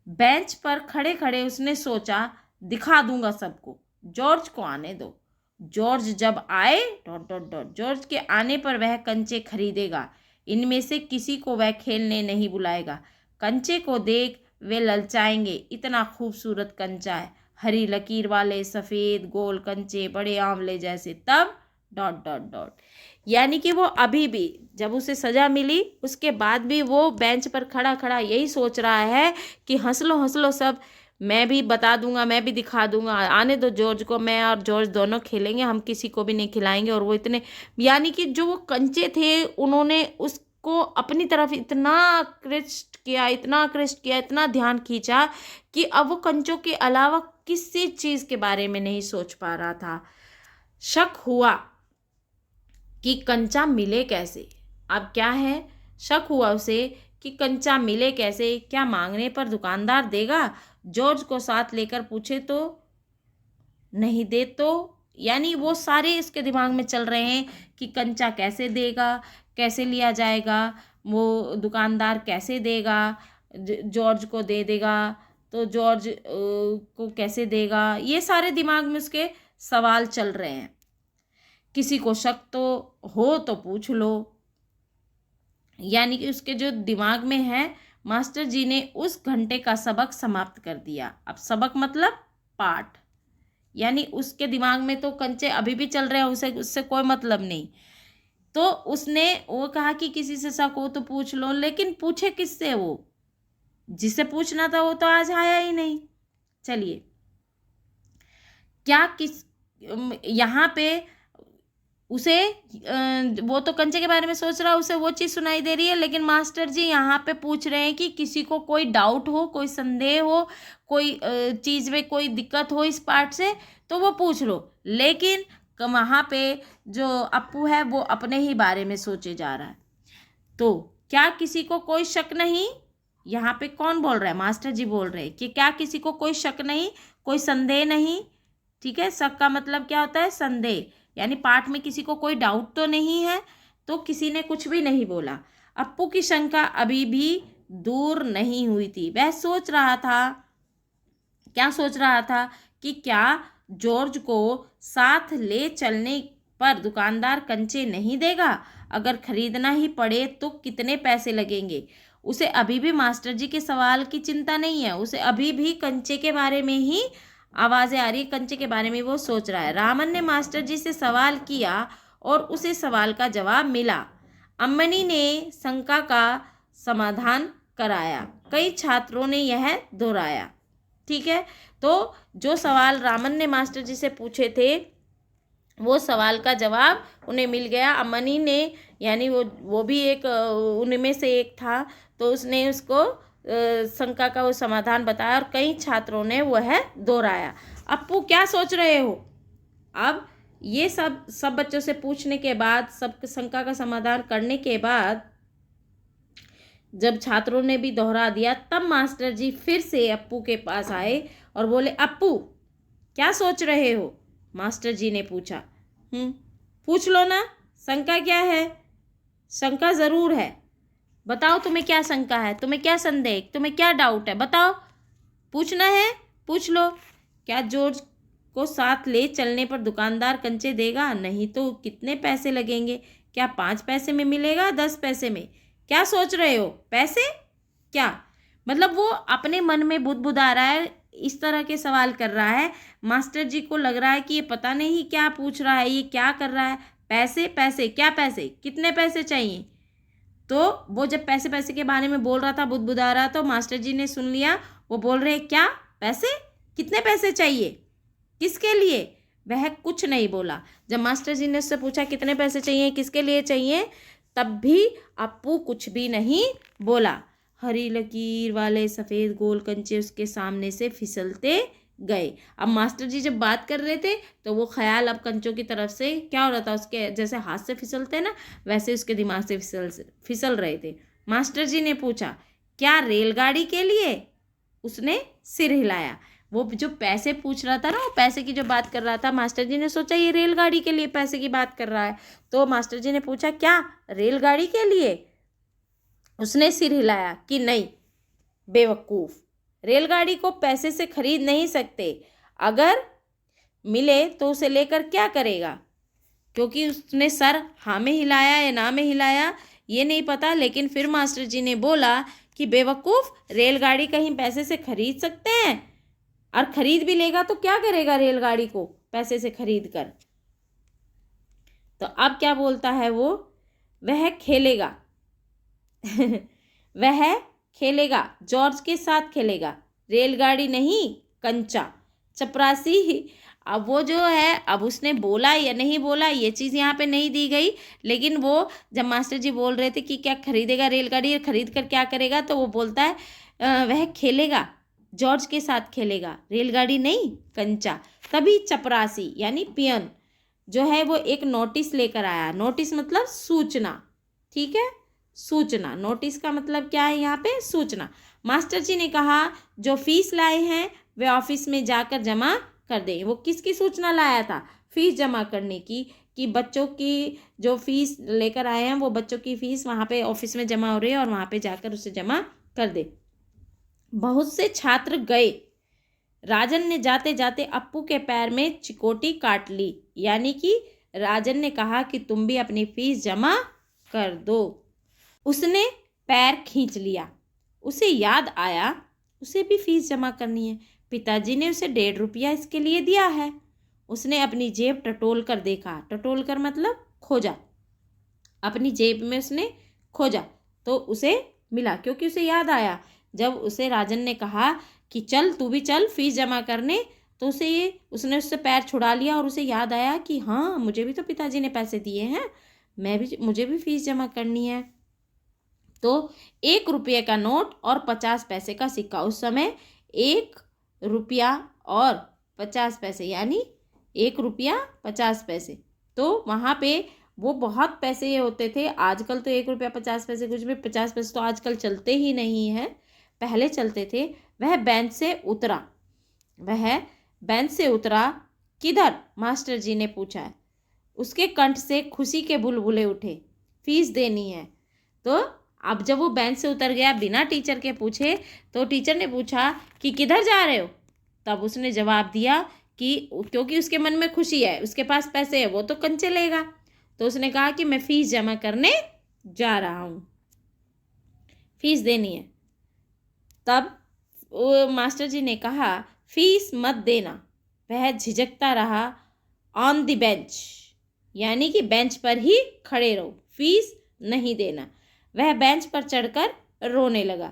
बेंच पर खड़े खड़े उसने सोचा, दिखा दूंगा सबको, जॉर्ज को आने दो। जॉर्ज जब आए, डॉट डॉट डॉट, जॉर्ज के आने पर वह कंचे खरीदेगा। इनमें से किसी को वह खेलने नहीं बुलाएगा। कंचे को देख वे ललचाएंगे, इतना खूबसूरत कंचा है, हरी लकीर वाले सफ़ेद गोल कंचे, बड़े आंवले जैसे। तब डॉट डॉट डॉट, यानी कि वो अभी भी, जब उसे सज़ा मिली उसके बाद भी वो बेंच पर खड़ा खड़ा यही सोच रहा है कि हंस लो सब, मैं भी बता दूंगा, मैं भी दिखा दूंगा, आने दो जॉर्ज को, मैं और जॉर्ज दोनों खेलेंगे, हम किसी को भी नहीं खिलाएंगे। और वो इतने, यानी कि जो वो कंचे थे उन्होंने उसको अपनी तरफ इतना आकृष्ट किया, इतना आकृष्ट किया, इतना ध्यान खींचा कि अब वो कंचों के अलावा किसी चीज के बारे में नहीं सोच पा रहा था। शक हुआ कि कंचा मिले कैसे। अब क्या है, शक हुआ उसे कि कंचा मिले कैसे, क्या मांगने पर दुकानदार देगा, जॉर्ज को साथ लेकर पूछे तो नहीं दे तो। यानी वो सारे इसके दिमाग में चल रहे हैं कि कंचा कैसे देगा, कैसे लिया जाएगा, वो दुकानदार कैसे देगा, जॉर्ज को दे देगा तो जॉर्ज को कैसे देगा, ये सारे दिमाग में उसके सवाल चल रहे हैं। किसी को शक तो हो तो पूछ लो, यानी कि उसके जो दिमाग में है। मास्टर जी ने उस घंटे का सबक समाप्त कर दिया। अब सबक मतलब पाठ, यानी उसके दिमाग में तो कंचे अभी भी चल रहे हैं, उसे उससे कोई मतलब नहीं। तो उसने वो कहा कि किसी से शक हो तो पूछ लो, लेकिन पूछे किससे, वो जिसे पूछना था वो तो आज आया ही नहीं। चलिए, क्या किस यहाँ पे उसे वो तो कंचे के बारे में सोच रहा है, उसे वो चीज़ सुनाई दे रही है, लेकिन मास्टर जी यहाँ पे पूछ रहे हैं कि किसी को कोई डाउट हो, कोई संदेह हो, कोई चीज़ में कोई दिक्कत हो इस पार्ट से तो वो पूछ लो। लेकिन वहाँ पे जो अप्पू है वो अपने ही बारे में सोचे जा रहा है। तो क्या किसी को कोई शक नहीं, यहाँ पे कौन बोल रहा है, मास्टर जी बोल रहे हैं कि क्या किसी को कोई शक नहीं, कोई संदेह नहीं। ठीक है, शक का मतलब क्या होता है, संदेह, यानी पाठ में किसी को कोई डाउट तो नहीं है। तो किसी ने कुछ भी नहीं बोला। अप्पू की शंका अभी भी दूर नहीं हुई थी। वह सोच रहा था, क्या सोच रहा था कि क्या जॉर्ज को साथ ले चलने पर दुकानदार कंचे नहीं देगा, अगर खरीदना ही पड़े तो कितने पैसे लगेंगे। उसे अभी भी मास्टर जी के सवाल की चिंता नहीं है, उसे अभी भी कंचे के बारे में ही आवाज़ें आ रही, कंचे के बारे में वो सोच रहा है। रामन ने मास्टर जी से सवाल किया और उसे सवाल का जवाब मिला। अम्मनी ने शंका का समाधान कराया, कई छात्रों ने यह दोहराया। ठीक है, तो जो सवाल रामन ने मास्टर जी से पूछे थे वो सवाल का जवाब उन्हें मिल गया। अम्मनी ने, यानी वो भी एक उनमें से एक था, तो उसने उसको शंका का वो समाधान बताया और कई छात्रों ने वह दोहराया। अप्पू क्या सोच रहे हो। अब ये सब बच्चों से पूछने के बाद, सब शंका का समाधान करने के बाद, जब छात्रों ने भी दोहरा दिया, तब मास्टर जी फिर से अप्पू के पास आए और बोले, अप्पू क्या सोच रहे हो। मास्टर जी ने पूछा, पूछ लो ना, शंका क्या है। शंका ज़रूर है, बताओ तुम्हें क्या शंका है, तुम्हें क्या संदेह, तुम्हें क्या डाउट है, बताओ, पूछना है पूछ लो। क्या जॉर्ज को साथ ले चलने पर दुकानदार कंचे देगा, नहीं तो कितने पैसे लगेंगे, क्या 5 पैसे में मिलेगा, 10 पैसे में, क्या सोच रहे हो, पैसे क्या। मतलब वो अपने मन में बुदबुदा रहा है, इस तरह के सवाल कर रहा है। मास्टर जी को लग रहा है कि ये पता नहीं क्या पूछ रहा है, ये क्या कर रहा है, पैसे पैसे, क्या पैसे, कितने पैसे चाहिए। तो वो जब पैसे पैसे के बारे में बोल रहा था, बुदबुदा रहा, तो मास्टर जी ने सुन लिया। वो बोल रहे हैं, क्या पैसे, कितने पैसे चाहिए, किसके लिए। वह कुछ नहीं बोला। जब मास्टर जी ने उससे पूछा कितने पैसे चाहिए, किसके लिए चाहिए, तब भी अप्पू कुछ भी नहीं बोला। हरी लकीर वाले सफ़ेद गोल कंचे उसके सामने से फिसलते गए। अब मास्टर जी जब बात कर रहे थे तो वो ख्याल अब कंचों की तरफ से क्या हो रहा था, उसके जैसे हाथ से फिसलते ना, वैसे उसके दिमाग से फिसल रहे थे। मास्टर जी ने पूछा, क्या रेलगाड़ी के लिए। उसने सिर हिलाया। वो जो पैसे पूछ रहा था ना, वो पैसे की जो बात कर रहा था, मास्टर जी ने सोचा ये रेलगाड़ी के लिए पैसे की बात कर रहा है, तो मास्टर जी ने पूछा, क्या रेलगाड़ी के लिए। उसने सिर हिलाया कि नहीं बेवकूफ़, रेलगाड़ी को पैसे से खरीद नहीं सकते, अगर मिले तो उसे लेकर क्या करेगा। क्योंकि उसने सर हाँ में हिलाया या ना में हिलाया ये नहीं पता, लेकिन फिर मास्टर जी ने बोला कि बेवकूफ़, रेलगाड़ी कहीं पैसे से खरीद सकते हैं, और खरीद भी लेगा तो क्या करेगा रेलगाड़ी को पैसे से खरीद कर। तो अब क्या बोलता है वो, वह खेलेगा वह खेलेगा, जॉर्ज के साथ खेलेगा। रेलगाड़ी नहीं कंचा। चपरासी, अब वो जो है, अब उसने बोला या नहीं बोला ये चीज़ यहाँ पे नहीं दी गई, लेकिन वो जब मास्टर जी बोल रहे थे कि क्या खरीदेगा रेलगाड़ी, खरीद कर क्या करेगा, तो वो बोलता है वह खेलेगा, जॉर्ज के साथ खेलेगा, रेलगाड़ी नहीं कंचा। तभी चपरासी यानी पियन जो है वो एक नोटिस लेकर आया। नोटिस मतलब सूचना, ठीक है, सूचना। नोटिस का मतलब क्या है यहाँ पे, सूचना। मास्टर जी ने कहा जो फीस लाए हैं वे ऑफिस में जाकर जमा कर दें। वो किसकी सूचना लाया था, फीस जमा करने की, कि बच्चों की जो फीस लेकर आए हैं वो बच्चों की फीस वहाँ पे ऑफिस में जमा हो रही है और वहाँ पे जाकर उसे जमा कर दे। बहुत से छात्र गए। राजन ने जाते जाते अप्पू के पैर में चिकोटी काट ली, यानी कि राजन ने कहा कि तुम भी अपनी फीस जमा कर दो। उसने पैर खींच लिया। उसे याद आया उसे भी फीस जमा करनी है। पिताजी ने उसे 1.5 रुपया इसके लिए दिया है। उसने अपनी जेब टटोल कर देखा। टटोल कर मतलब खोजा। अपनी जेब में उसने खोजा तो उसे मिला, क्योंकि उसे याद आया जब उसे राजन ने कहा कि चल तू भी चल फीस जमा करने, तो उसने उससे पैर छुड़ा लिया और उसे याद आया कि हाँ मुझे भी तो पिताजी ने पैसे दिए हैं, मुझे भी फीस जमा करनी है। तो 1 रुपये का नोट और 50 पैसे का सिक्का। उस समय 1 रुपया और 50 पैसे यानी 1 रुपया 50 पैसे, तो वहाँ पे वो बहुत पैसे होते थे। आजकल तो 1 रुपया 50 पैसे कुछ भी, 50 पैसे तो आजकल चलते ही नहीं है, पहले चलते थे। वह बेंच से उतरा। किधर, मास्टर जी ने पूछा। उसके कंठ से खुशी के बुलबुले उठे। फीस देनी है। तो अब जब वो बेंच से उतर गया बिना टीचर के पूछे, तो टीचर ने पूछा कि किधर जा रहे हो। तब उसने जवाब दिया कि क्योंकि उसके मन में खुशी है, उसके पास पैसे है, वो तो कंचे लेगा। तो उसने कहा कि मैं फीस जमा करने जा रहा हूँ, फीस देनी है। तब वो मास्टर जी ने कहा फीस मत देना। वह झिझकता रहा। ऑन द बेंच यानी कि बेंच पर ही खड़े रहो, फीस नहीं देना। वह बेंच पर चढ़कर रोने लगा।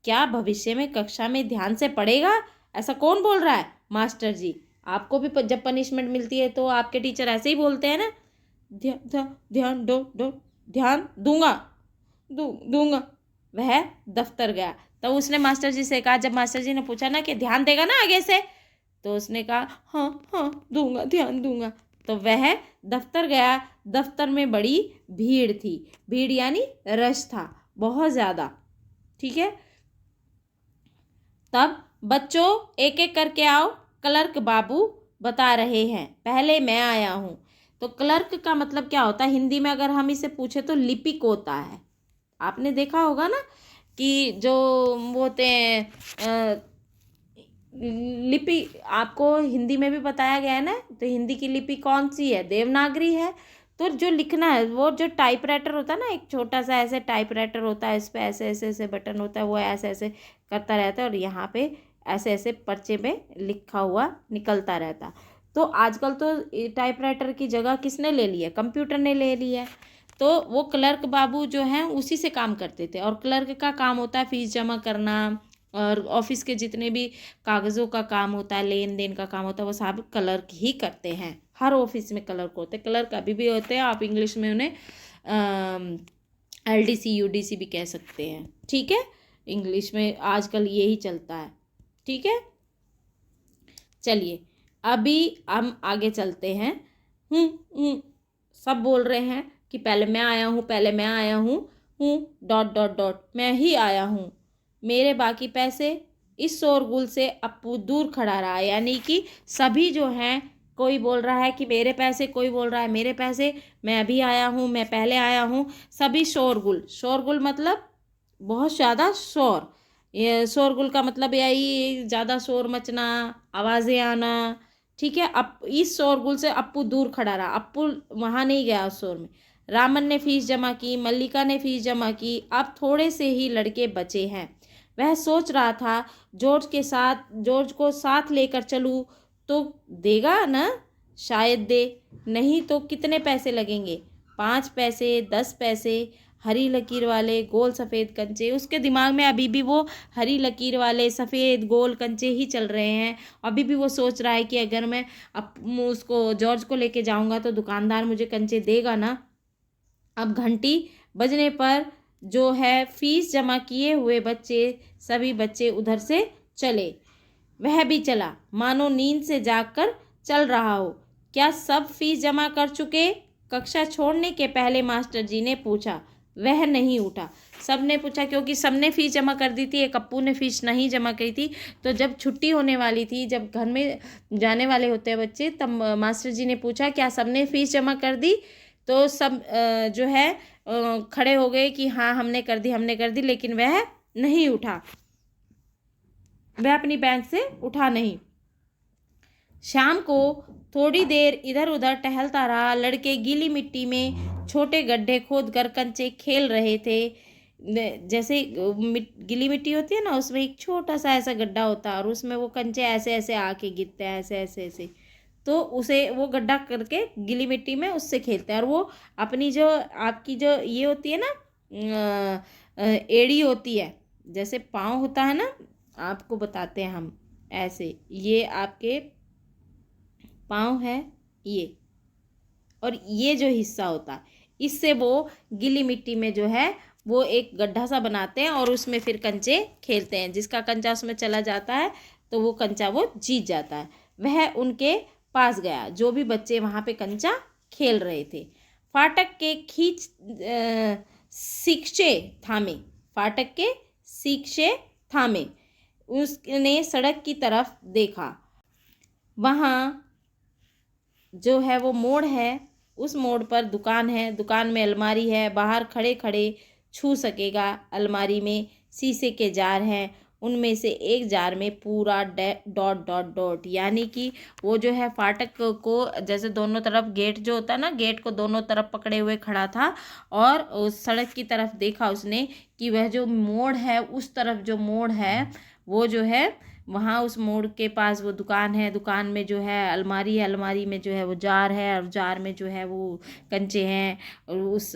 क्या भविष्य में कक्षा में ध्यान से पढ़ेगा? ऐसा कौन बोल रहा है? मास्टर जी। आपको भी जब पनिशमेंट मिलती है तो आपके टीचर ऐसे ही बोलते हैं ना, ध्यान दो, ध्यान दूंगा। वह दफ्तर गया। तब उसने मास्टर जी से कहा, जब मास्टर जी ने पूछा ना कि ध्यान देगा ना आगे से, तो उसने कहा हाँ दूंगा, ध्यान दूंगा। तो वह दफ्तर गया। दफ्तर में बड़ी भीड़ थी। भीड़ यानी रश था बहुत ज़्यादा, ठीक है। तब बच्चों एक एक करके आओ, क्लर्क बाबू बता रहे हैं, पहले मैं आया हूँ। तो क्लर्क का मतलब क्या होता है हिंदी में, अगर हम इसे पूछे तो लिपिक होता है। आपने देखा होगा ना कि जो वो होते हैं लिपि, आपको हिंदी में भी बताया गया है ना, तो हिंदी की लिपि कौन सी है? देवनागरी है। तो जो लिखना है, वो जो टाइपराइटर होता है ना, एक छोटा सा ऐसे टाइपराइटर होता है, इस पर ऐसे ऐसे ऐसे बटन होता है, वो ऐसे ऐसे करता रहता है और यहाँ पे ऐसे ऐसे पर्चे में लिखा हुआ निकलता रहता है। तो आजकल तो टाइपराइटर की जगह किसने ले ली है? कंप्यूटर ने ले ली है। तो वो क्लर्क बाबू जो हैं उसी से काम करते थे, और क्लर्क का काम होता है फीस जमा करना, और ऑफिस के जितने भी कागज़ों का काम होता है, लेन देन का काम होता है, वो सब क्लर्क ही करते हैं। हर ऑफिस में क्लर्क होते हैं। क्लर्क अभी भी होते हैं, आप इंग्लिश में उन्हें LDC UDC भी कह सकते हैं, ठीक है। इंग्लिश में आजकल यही चलता है, ठीक है। चलिए अभी हम आगे चलते हैं। सब बोल रहे हैं कि पहले मैं आया हूँ, पहले मैं आया हूँ, मैं ही आया हूँ। मेरे बाकी पैसे। इस शोरगुल से अप्पू दूर खड़ा रहा, यानी कि सभी जो हैं, कोई बोल रहा है कि मेरे पैसे, कोई बोल रहा है मेरे पैसे, मैं अभी आया हूँ, मैं पहले आया हूँ। सभी शोरगुल मतलब बहुत ज़्यादा शोर। ये शोरगुल का मतलब यही, ज़्यादा शोर मचना, आवाज़ें आना, ठीक है। अब इस शोरगुल से अप्पू दूर खड़ा रहा। अप्पू वहाँ नहीं गया उस शोर में। रामन ने फीस जमा की, मल्लिका ने फीस जमा की। अब थोड़े से ही लड़के बचे हैं। वह सोच रहा था जॉर्ज को साथ लेकर चलूँ तो देगा ना, शायद दे, नहीं तो कितने पैसे लगेंगे? 5 पैसे, 10 पैसे। हरी लकीर वाले गोल सफ़ेद कंचे। उसके दिमाग में अभी भी वो हरी लकीर वाले सफ़ेद गोल कंचे ही चल रहे हैं। अभी भी वो सोच रहा है कि अगर मैं अब उसको जॉर्ज को लेके जाऊंगा तो दुकानदार मुझे कंचे देगा ना। अब घंटी बजने पर जो है फीस जमा किए हुए बच्चे, सभी बच्चे उधर से चले। वह भी चला, मानो नींद से जागकर चल रहा हो। क्या सब फीस जमा कर चुके? कक्षा छोड़ने के पहले मास्टर जी ने पूछा। वह नहीं उठा। सब ने पूछा क्योंकि सबने फीस जमा कर दी थी, एक अप्पू ने फीस नहीं जमा की थी। तो जब छुट्टी होने वाली थी, जब घर में जाने वाले होते हैं बच्चे, तब मास्टर जी ने पूछा क्या सबने फीस जमा कर दी? तो सब जो है खड़े हो गए कि हाँ हमने कर दी, हमने कर दी। लेकिन वह नहीं उठा, वह अपनी बेंच से उठा नहीं। शाम को थोड़ी देर इधर उधर टहलता रहा। लड़के गीली मिट्टी में छोटे गड्ढे खोदकर कंचे खेल रहे थे। जैसे गीली मिट्टी होती है ना, उसमें एक छोटा सा ऐसा गड्ढा होता है और उसमें वो कंचे ऐसे ऐसे आके गिरते हैं, ऐसे ऐसे ऐसे। तो उसे वो गड्ढा करके गीली मिट्टी में उससे खेलते हैं। और वो अपनी जो आपकी जो ये होती है ना, एड़ी होती है, जैसे पाँव होता है ना, आपको बताते हैं हम ऐसे, ये आपके पाँव है ये, और ये जो हिस्सा होता है, इससे वो गीली मिट्टी में जो है वो एक गड्ढा सा बनाते हैं और उसमें फिर कंचे खेलते हैं। जिसका कंचा उसमें चला जाता है तो वो कंचा वो जीत जाता है। वह उनके पास गया, जो भी बच्चे वहाँ पे कंचा खेल रहे थे। फाटक के सीखचे थामे, फाटक के सीखचे थामे। उसने सड़क की तरफ देखा। वहाँ जो है वो मोड़ है, उस मोड़ पर दुकान है, दुकान में अलमारी है। बाहर खड़े खड़े छू सकेगा। अलमारी में शीशे के जार हैं, उनमें से एक जार में पूरा डॉट डॉट डॉट, यानी कि वो जो है फाटक को जैसे दोनों तरफ गेट जो होता है ना, गेट को दोनों तरफ पकड़े हुए खड़ा था और उस सड़क की तरफ देखा उसने कि वह जो मोड़ है, उस तरफ जो मोड़ है वो जो है वहाँ उस मोड़ के पास वो दुकान है। दुकान में जो है अलमारी है, अलमारी में जो है वो जार है और जार में जो है वो कंचे हैं। और उस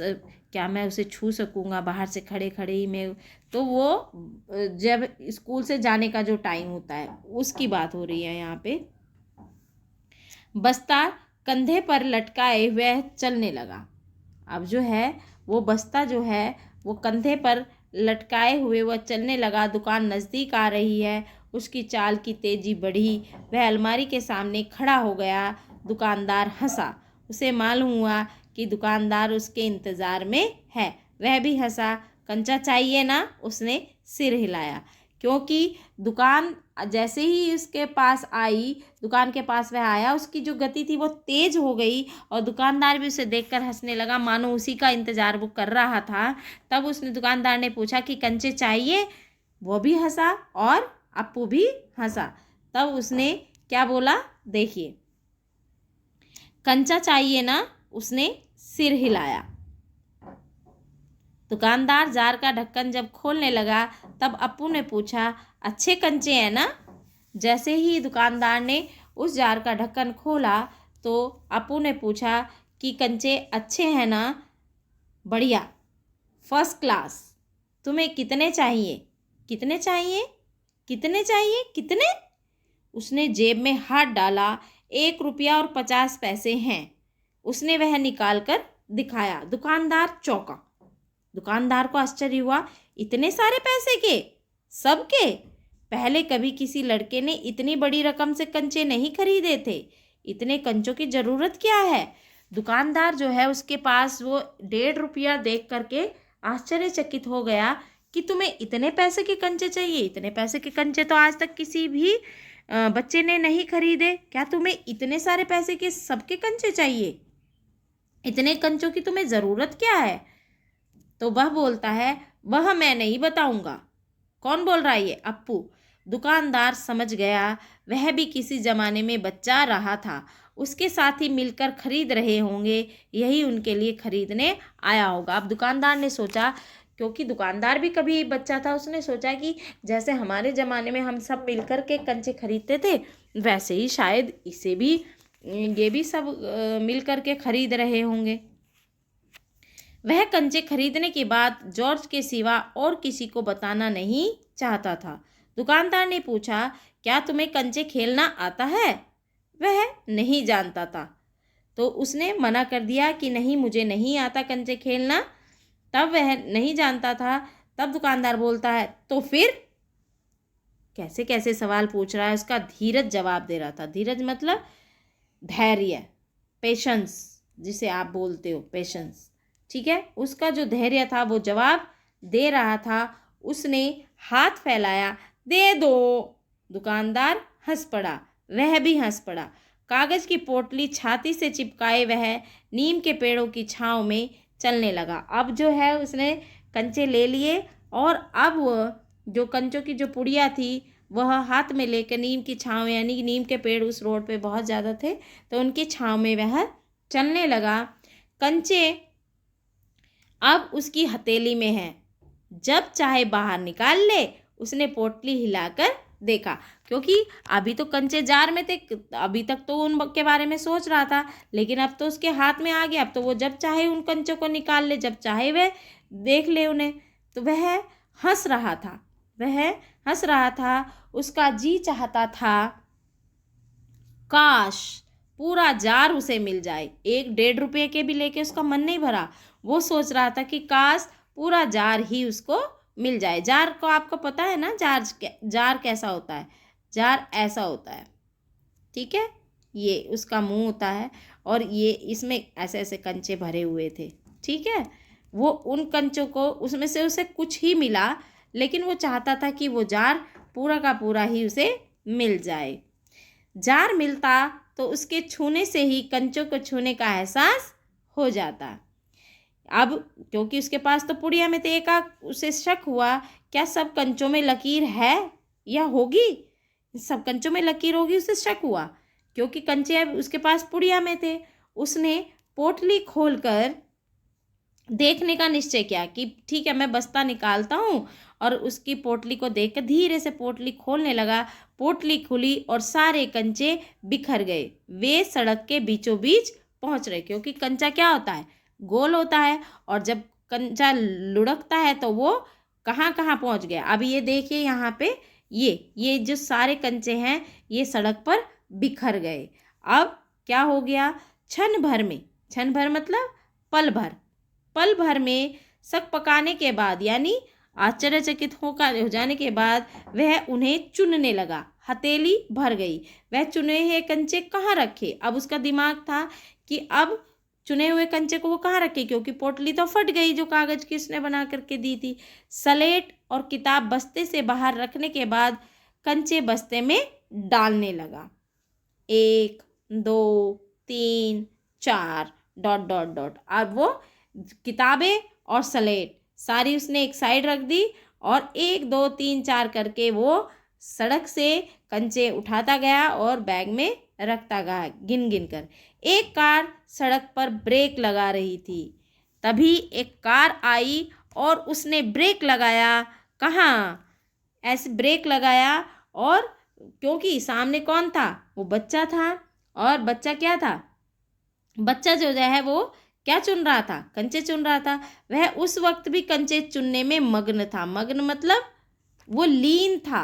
क्या मैं उसे छू सकूँगा बाहर से खड़े खड़े ही में? तो वो जब स्कूल से जाने का जो टाइम होता है उसकी बात हो रही है यहाँ पे। बस्ता कंधे पर लटकाए वह चलने लगा। अब जो है वो बस्ता जो है वो कंधे पर लटकाए हुए वह चलने लगा। दुकान नज़दीक आ रही है, उसकी चाल की तेज़ी बढ़ी। वह अलमारी के सामने खड़ा हो गया। दुकानदार हंसा। उसे मालूम हुआ कि दुकानदार उसके इंतज़ार में है। वह भी हंसा। कंचा चाहिए ना? उसने सिर हिलाया, क्योंकि दुकान जैसे ही उसके पास आई, दुकान के पास वह आया, उसकी जो गति थी वो तेज़ हो गई और दुकानदार भी उसे देखकर हंसने लगा, मानो उसी का इंतज़ार वो कर रहा था। तब उसने दुकानदार ने पूछा कि कंचे चाहिए? वो भी हंसा और अप्पू भी हंसा। तब उसने क्या बोला देखिए, कंचा चाहिए ना? उसने सिर हिलाया। दुकानदार जार का ढक्कन जब खोलने लगा तब अप्पू ने पूछा, अच्छे कंचे हैं ना? जैसे ही दुकानदार ने उस जार का ढक्कन खोला तो अप्पू ने पूछा कि कंचे अच्छे हैं ना? बढ़िया, फर्स्ट क्लास। तुम्हें कितने चाहिए? कितने चाहिए? कितने चाहिए? कितने? उसने जेब में हाथ डाला। 1 रुपया और 50 पैसे हैं। उसने वह निकाल कर दिखाया। दुकानदार चौंका। दुकानदार को आश्चर्य हुआ, इतने सारे पैसे के? सबके? पहले कभी किसी लड़के ने इतनी बड़ी रकम से कंचे नहीं खरीदे थे। इतने कंचों की ज़रूरत क्या है? दुकानदार जो है उसके पास वो 1.5 रुपया देख करके आश्चर्यचकित हो गया कि तुम्हें इतने पैसे के कंचे चाहिए? इतने पैसे के कंचे तो आज तक किसी भी बच्चे ने नहीं खरीदे। क्या तुम्हें इतने सारे पैसे के सबके कंचे चाहिए? इतने कंचों की तुम्हें ज़रूरत क्या है? तो वह बोलता है, वह मैं नहीं बताऊंगा। कौन बोल रहा है ये? अप्पू। दुकानदार समझ गया, वह भी किसी ज़माने में बच्चा रहा था। उसके साथ ही मिलकर खरीद रहे होंगे, यही उनके लिए खरीदने आया होगा। अब दुकानदार ने सोचा, क्योंकि दुकानदार भी कभी बच्चा था, उसने सोचा कि जैसे हमारे ज़माने में हम सब मिलकर के कंचे खरीदते थे, वैसे ही शायद इसे भी ये भी सब मिल कर के खरीद रहे होंगे। वह कंचे खरीदने के बाद जॉर्ज के सिवा और किसी को बताना नहीं चाहता था। दुकानदार ने पूछा, क्या तुम्हें कंचे खेलना आता है? वह नहीं जानता था, तो उसने मना कर दिया कि नहीं, मुझे नहीं आता कंचे खेलना। तब वह नहीं जानता था। तब दुकानदार बोलता है, तो फिर? कैसे कैसे सवाल पूछ रहा है, उसका धीरज जवाब दे रहा था। धीरज मतलब धैर्य, पेशेंस, जिसे आप बोलते हो पेशेंस, ठीक है। उसका जो धैर्य था वो जवाब दे रहा था। उसने हाथ फैलाया, दे दो। दुकानदार हंस पड़ा, वह भी हंस पड़ा। कागज की पोटली छाती से चिपकाए वह नीम के पेड़ों की छांव में चलने लगा। अब जो है उसने कंचे ले लिए और अब जो कंचों की जो पुड़िया थी वह हाथ में लेकर नीम की छांव, यानी नीम के पेड़ उस रोड पे बहुत ज़्यादा थे, तो उनकी छांव में वह चलने लगा। कंचे अब उसकी हथेली में है, जब चाहे बाहर निकाल ले। उसने पोटली हिलाकर देखा, क्योंकि अभी तो कंचे जार में थे, अभी तक तो उन के बारे में सोच रहा था, लेकिन अब तो उसके हाथ में आ गया। अब तो वो जब चाहे उन कंचों को निकाल ले, जब चाहे वह देख ले उन्हें। तो वह हंस रहा था, वह हंस रहा था। उसका जी चाहता था काश पूरा जार उसे मिल जाए। 1-1.5 रुपये के भी लेके उसका मन नहीं भरा। वो सोच रहा था कि काश पूरा जार ही उसको मिल जाए। जार को आपको पता है ना, जार कैसा होता है? जार ऐसा होता है, ठीक है। ये उसका मुंह होता है और ये इसमें ऐसे ऐसे कंचे भरे हुए थे, ठीक है। वो उन कंचों को, उसमें से उसे कुछ ही मिला, लेकिन वो चाहता था कि वो जार पूरा का पूरा ही उसे मिल जाए। जार मिलता तो उसके छूने से ही कंचों को छूने का एहसास हो जाता। अब क्योंकि उसके पास तो पुड़िया में थे, उसे शक हुआ, क्या सब कंचों में लकीर है या होगी? सब कंचों में लकीर होगी, उसे शक हुआ, क्योंकि कंचे अब उसके पास पुड़िया में थे। उसने पोटली खोलकर देखने का निश्चय किया कि ठीक है, मैं बस्ता निकालता हूँ, और उसकी पोटली को देखकर धीरे से पोटली खोलने लगा। पोटली खुली और सारे कंचे बिखर गए। वे सड़क के बीचों बीच पहुँच रहे, क्योंकि कंचा क्या होता है? गोल होता है, और जब कंचा लुढ़कता है तो वो कहाँ कहाँ पहुँच गया। अब ये देखिए यहाँ पे, ये जो सारे कंचे हैं ये सड़क पर बिखर गए। अब क्या हो गया? क्षण भर मतलब पल भर में शक पकाने के बाद, यानी आश्चर्यचकित हो जाने के बाद वह उन्हें चुनने लगा। हथेली भर गई। वह चुने हुए कंचे कहाँ रखे? अब उसका दिमाग था कि अब चुने हुए कंचे को वो कहाँ रखे, क्योंकि पोटली तो फट गई जो कागज की उसने बना करके दी थी। स्लेट और किताब बस्ते से बाहर रखने के बाद कंचे बस्ते में डालने लगा। 1 2 3 4 ... अब वो किताबें और स्लेट सारी उसने एक साइड रख दी, और 1 2 3 4 करके वो सड़क से कंचे उठाता गया और बैग में रखता गया गिन गिन कर। एक कार सड़क पर ब्रेक लगा रही थी। तभी एक कार आई और उसने ब्रेक लगाया। कहाँ? ऐसे ब्रेक लगाया, और क्योंकि सामने कौन था? वो बच्चा था। और बच्चा क्या था? बच्चा जो है वो क्या चुन रहा था? कंचे चुन रहा था। वह उस वक्त भी कंचे चुनने में मग्न था। मग्न मतलब वो लीन था,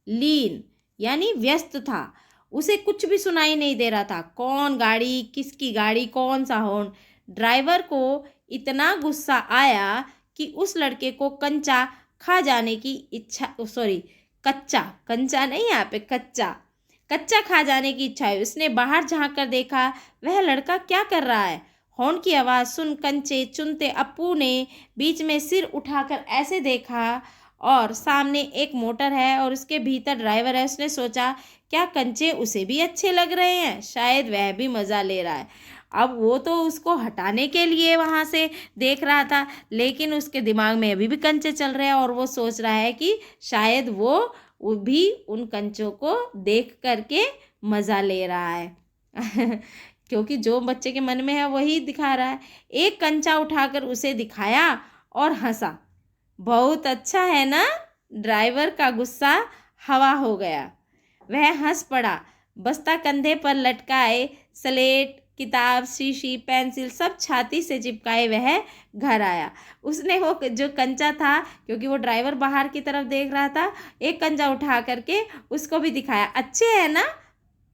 लीन यानी व्यस्त था। उसे कुछ भी सुनाई नहीं दे रहा था। कौन गाड़ी, किसकी गाड़ी, कौन सा हॉर्न। ड्राइवर को इतना गुस्सा आया कि उस लड़के को कंचा खा जाने की इच्छा, सॉरी कच्चा, कंचा नहीं, यहाँ पे कच्चा खा जाने की इच्छा है। उसने बाहर झांक कर देखा, वह लड़का क्या कर रहा है। हॉर्न की आवाज़ सुन कंचे चुनते अप्पू ने बीच में सिर उठाकर ऐसे देखा, और सामने एक मोटर है और उसके भीतर ड्राइवर है। उसने सोचा, क्या कंचे उसे भी अच्छे लग रहे हैं? शायद वह भी मज़ा ले रहा है। अब वो तो उसको हटाने के लिए वहाँ से देख रहा था, लेकिन उसके दिमाग में अभी भी कंचे चल रहे हैं, और वो सोच रहा है कि शायद वो भी उन कंचों को देख करके मज़ा ले रहा है क्योंकि जो बच्चे के मन में है वही दिखा रहा है। एक कंचा उठाकर उसे दिखाया और हंसा। बहुत अच्छा है ना? ड्राइवर का गुस्सा हवा हो गया। वह हंस पड़ा। बस्ता कंधे पर लटकाए स्लेट किताब, शीशी, पेंसिल सब छाती से चिपकाए वह घर आया। उसने वो जो कंचा था, क्योंकि वो ड्राइवर बाहर की तरफ देख रहा था, एक कंचा उठा करके उसको भी दिखाया, अच्छे है ना।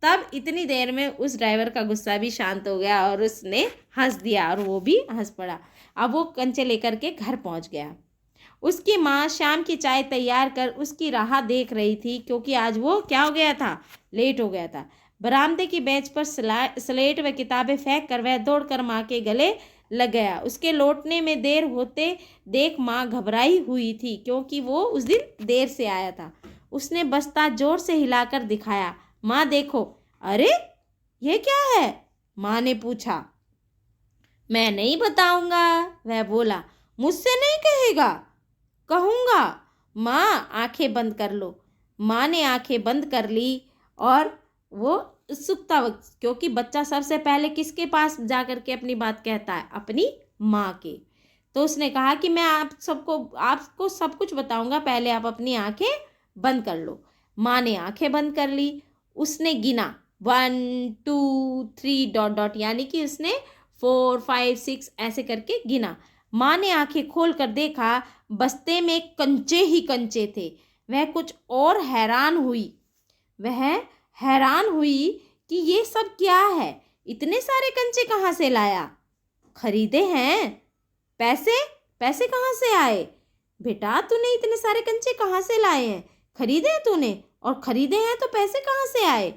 तब इतनी देर में उस ड्राइवर का गुस्सा भी शांत हो गया और उसने हंस दिया और वो भी हंस पड़ा। अब वो कंचे लेकर के घर पहुंच गया। उसकी माँ शाम की चाय तैयार कर उसकी राह देख रही थी, क्योंकि आज वो क्या हो गया था, लेट हो गया था। बरामदे की बेंच पर स्लेट व किताबें फेंक कर वह दौड़कर माँ के गले लग गया। उसके लौटने में देर होते देख माँ घबराई हुई थी, क्योंकि वो उस दिन देर से आया था। उसने बस्ता जोर से हिलाकर दिखाया, माँ देखो। अरे ये क्या है, माँ ने पूछा। मैं नहीं बताऊंगा, वह बोला। मुझसे नहीं कहेगा? कहूँगा। माँ आंखें बंद कर लो। माँ ने आंखें बंद कर ली और वो उत्सुकता, क्योंकि बच्चा सबसे पहले किसके पास जा कर के अपनी बात कहता है, अपनी माँ के। तो उसने कहा कि मैं आपको सब कुछ बताऊंगा, पहले आप अपनी आंखें बंद कर लो। माँ ने आंखें बंद कर ली। उसने गिना 1 2 3 डॉट डॉट, यानी कि उसने 4 5 6 ऐसे करके गिना। माँ ने आंखें खोल कर देखा, बस्ते में कंचे ही कंचे थे। वह हैरान हुई कि ये सब क्या है, इतने सारे कंचे कहाँ से लाया? खरीदे हैं। पैसे पैसे कहाँ से आए? बेटा तूने इतने सारे कंचे कहाँ से लाए हैं? खरीदे हैं तूने? और खरीदे हैं तो पैसे कहाँ से आए?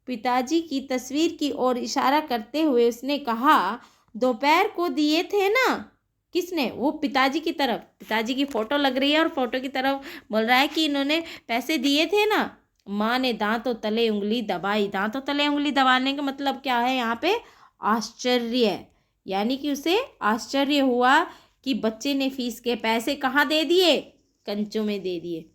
पिताजी की तस्वीर की ओर इशारा करते हुए उसने कहा, दोपहर को दिए थे ना। किसने? वो पिताजी की तरफ, पिताजी की फोटो लग रही है और फोटो की तरफ बोल रहा है कि इन्होंने पैसे दिए थे ना। माँ ने दांतों तले उंगली दबाई। दांतों तले उंगली दबाने का मतलब क्या है यहाँ पे? आश्चर्य, यानी कि उसे आश्चर्य हुआ कि बच्चे ने फीस के पैसे कहाँ दे दिए? कंचों में दे दिए।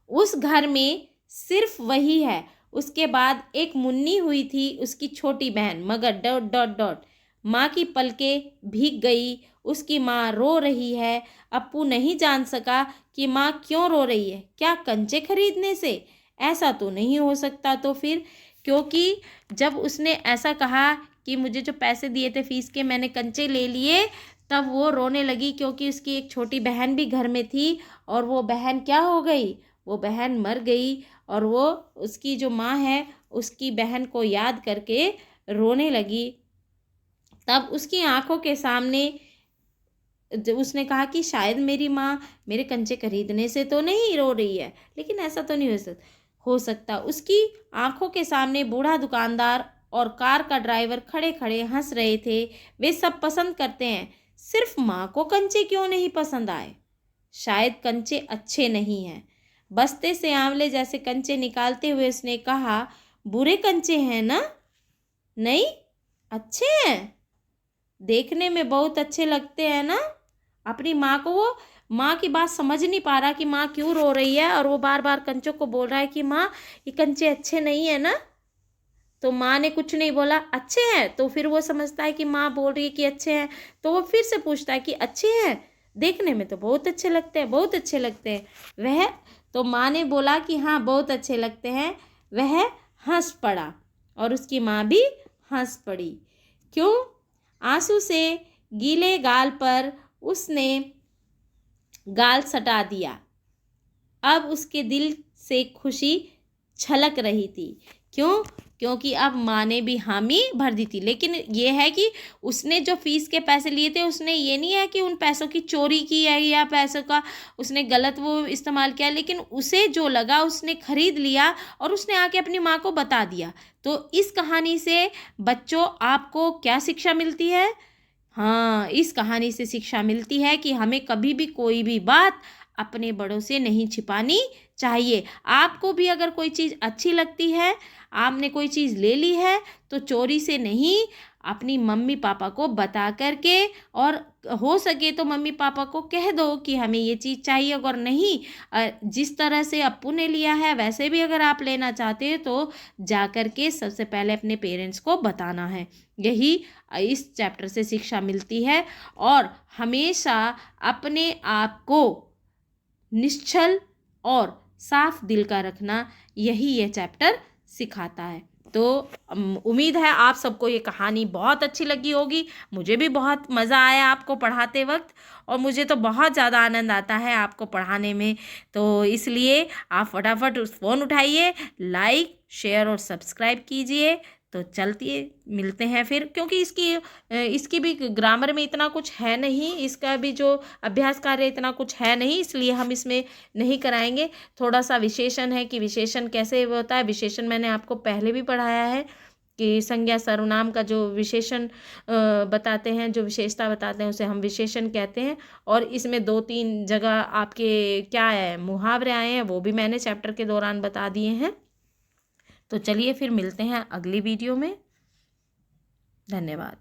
उस घर में सिर्फ वही है। उसके बाद एक मुन्नी हुई थी, उसकी छोटी बहन, मगर डॉट डॉट डॉट। माँ की पलकें भीग गई। उसकी माँ रो रही है। अप्पू नहीं जान सका कि माँ क्यों रो रही है। क्या कंचे खरीदने से? ऐसा तो नहीं हो सकता। तो फिर, क्योंकि जब उसने ऐसा कहा कि मुझे जो पैसे दिए थे फीस के, मैंने कंचे ले लिए, तब वो रोने लगी, क्योंकि उसकी एक छोटी बहन भी घर में थी और वो बहन क्या हो गई? वो बहन मर गई और वो उसकी जो माँ है उसकी बहन को याद करके रोने लगी। तब उसकी आंखों के सामने उसने कहा कि शायद मेरी माँ मेरे कंचे खरीदने से तो नहीं रो रही है, लेकिन ऐसा तो नहीं हो सकता। उसकी आंखों के सामने बूढ़ा दुकानदार और कार का ड्राइवर खड़े खड़े हंस रहे थे। वे सब पसंद करते हैं, सिर्फ माँ को कंचे क्यों नहीं पसंद आए? शायद कंचे अच्छे नहीं हैं। बस्ते से आंवले जैसे कंचे निकालते हुए उसने कहा, बुरे कंचे हैं ना? नहीं, अच्छे हैं, देखने में बहुत अच्छे लगते हैं ना। अपनी माँ को, वो माँ की बात समझ नहीं पा रहा कि माँ क्यों रो रही है, और वो बार बार कंचों को बोल रहा है कि माँ ये कंचे अच्छे नहीं है ना। तो माँ ने कुछ नहीं बोला, अच्छे हैं। तो फिर वो समझता है कि माँ बोल रही है कि अच्छे हैं, तो वो फिर से पूछता है कि अच्छे हैं, देखने में तो बहुत अच्छे लगते हैं, बहुत अच्छे लगते हैं। वह तो माँ ने बोला कि हाँ बहुत अच्छे लगते हैं। वह हंस पड़ा और उसकी माँ भी हंस पड़ी। क्यों? आंसू से गीले गाल पर उसने गाल सटा दिया। अब उसके दिल से खुशी छलक रही थी। क्यों? क्योंकि अब माँ ने भी हामी भर दी थी। लेकिन ये है कि उसने जो फीस के पैसे लिए थे, उसने ये नहीं है कि उन पैसों की चोरी की है या पैसों का उसने गलत वो इस्तेमाल किया, लेकिन उसे जो लगा उसने खरीद लिया और उसने आके अपनी माँ को बता दिया। तो इस कहानी से बच्चों आपको क्या शिक्षा मिलती है? हाँ, इस कहानी से शिक्षा मिलती है कि हमें कभी भी कोई भी बात अपने बड़ों से नहीं छिपानी चाहिए। आपको भी अगर कोई चीज़ अच्छी लगती है, आपने कोई चीज़ ले ली है, तो चोरी से नहीं, अपनी मम्मी पापा को बता करके, और हो सके तो मम्मी पापा को कह दो कि हमें ये चीज़ चाहिए। अगर नहीं, जिस तरह से अप्पू ने लिया है वैसे भी अगर आप लेना चाहते हो तो जा कर के सबसे पहले अपने पेरेंट्स को बताना है। यही इस चैप्टर से शिक्षा मिलती है। और हमेशा अपने आप को निश्चल और साफ दिल का रखना, यही यह चैप्टर सिखाता है। तो उम्मीद है आप सबको ये कहानी बहुत अच्छी लगी होगी। मुझे भी बहुत मज़ा आया आपको पढ़ाते वक्त, और मुझे तो बहुत ज़्यादा आनंद आता है आपको पढ़ाने में। तो इसलिए आप फटाफट उस फ़ोन उठाइए, लाइक शेयर और सब्सक्राइब कीजिए। तो चलती मिलते हैं फिर, क्योंकि इसकी भी ग्रामर में इतना कुछ है नहीं, इसका भी जो अभ्यास कार्य इतना कुछ है नहीं, इसलिए हम इसमें नहीं कराएंगे। थोड़ा सा विशेषण है कि विशेषण कैसे होता है। विशेषण मैंने आपको पहले भी पढ़ाया है कि संज्ञा सर्वनाम का जो विशेषण बताते हैं, जो विशेषता बताते हैं, उसे हम विशेषण कहते हैं। और इसमें 2-3 जगह आपके क्या है, मुहावरे आए हैं, वो भी मैंने चैप्टर के दौरान बता दिए हैं। तो चलिए फिर मिलते हैं अगली वीडियो में। धन्यवाद।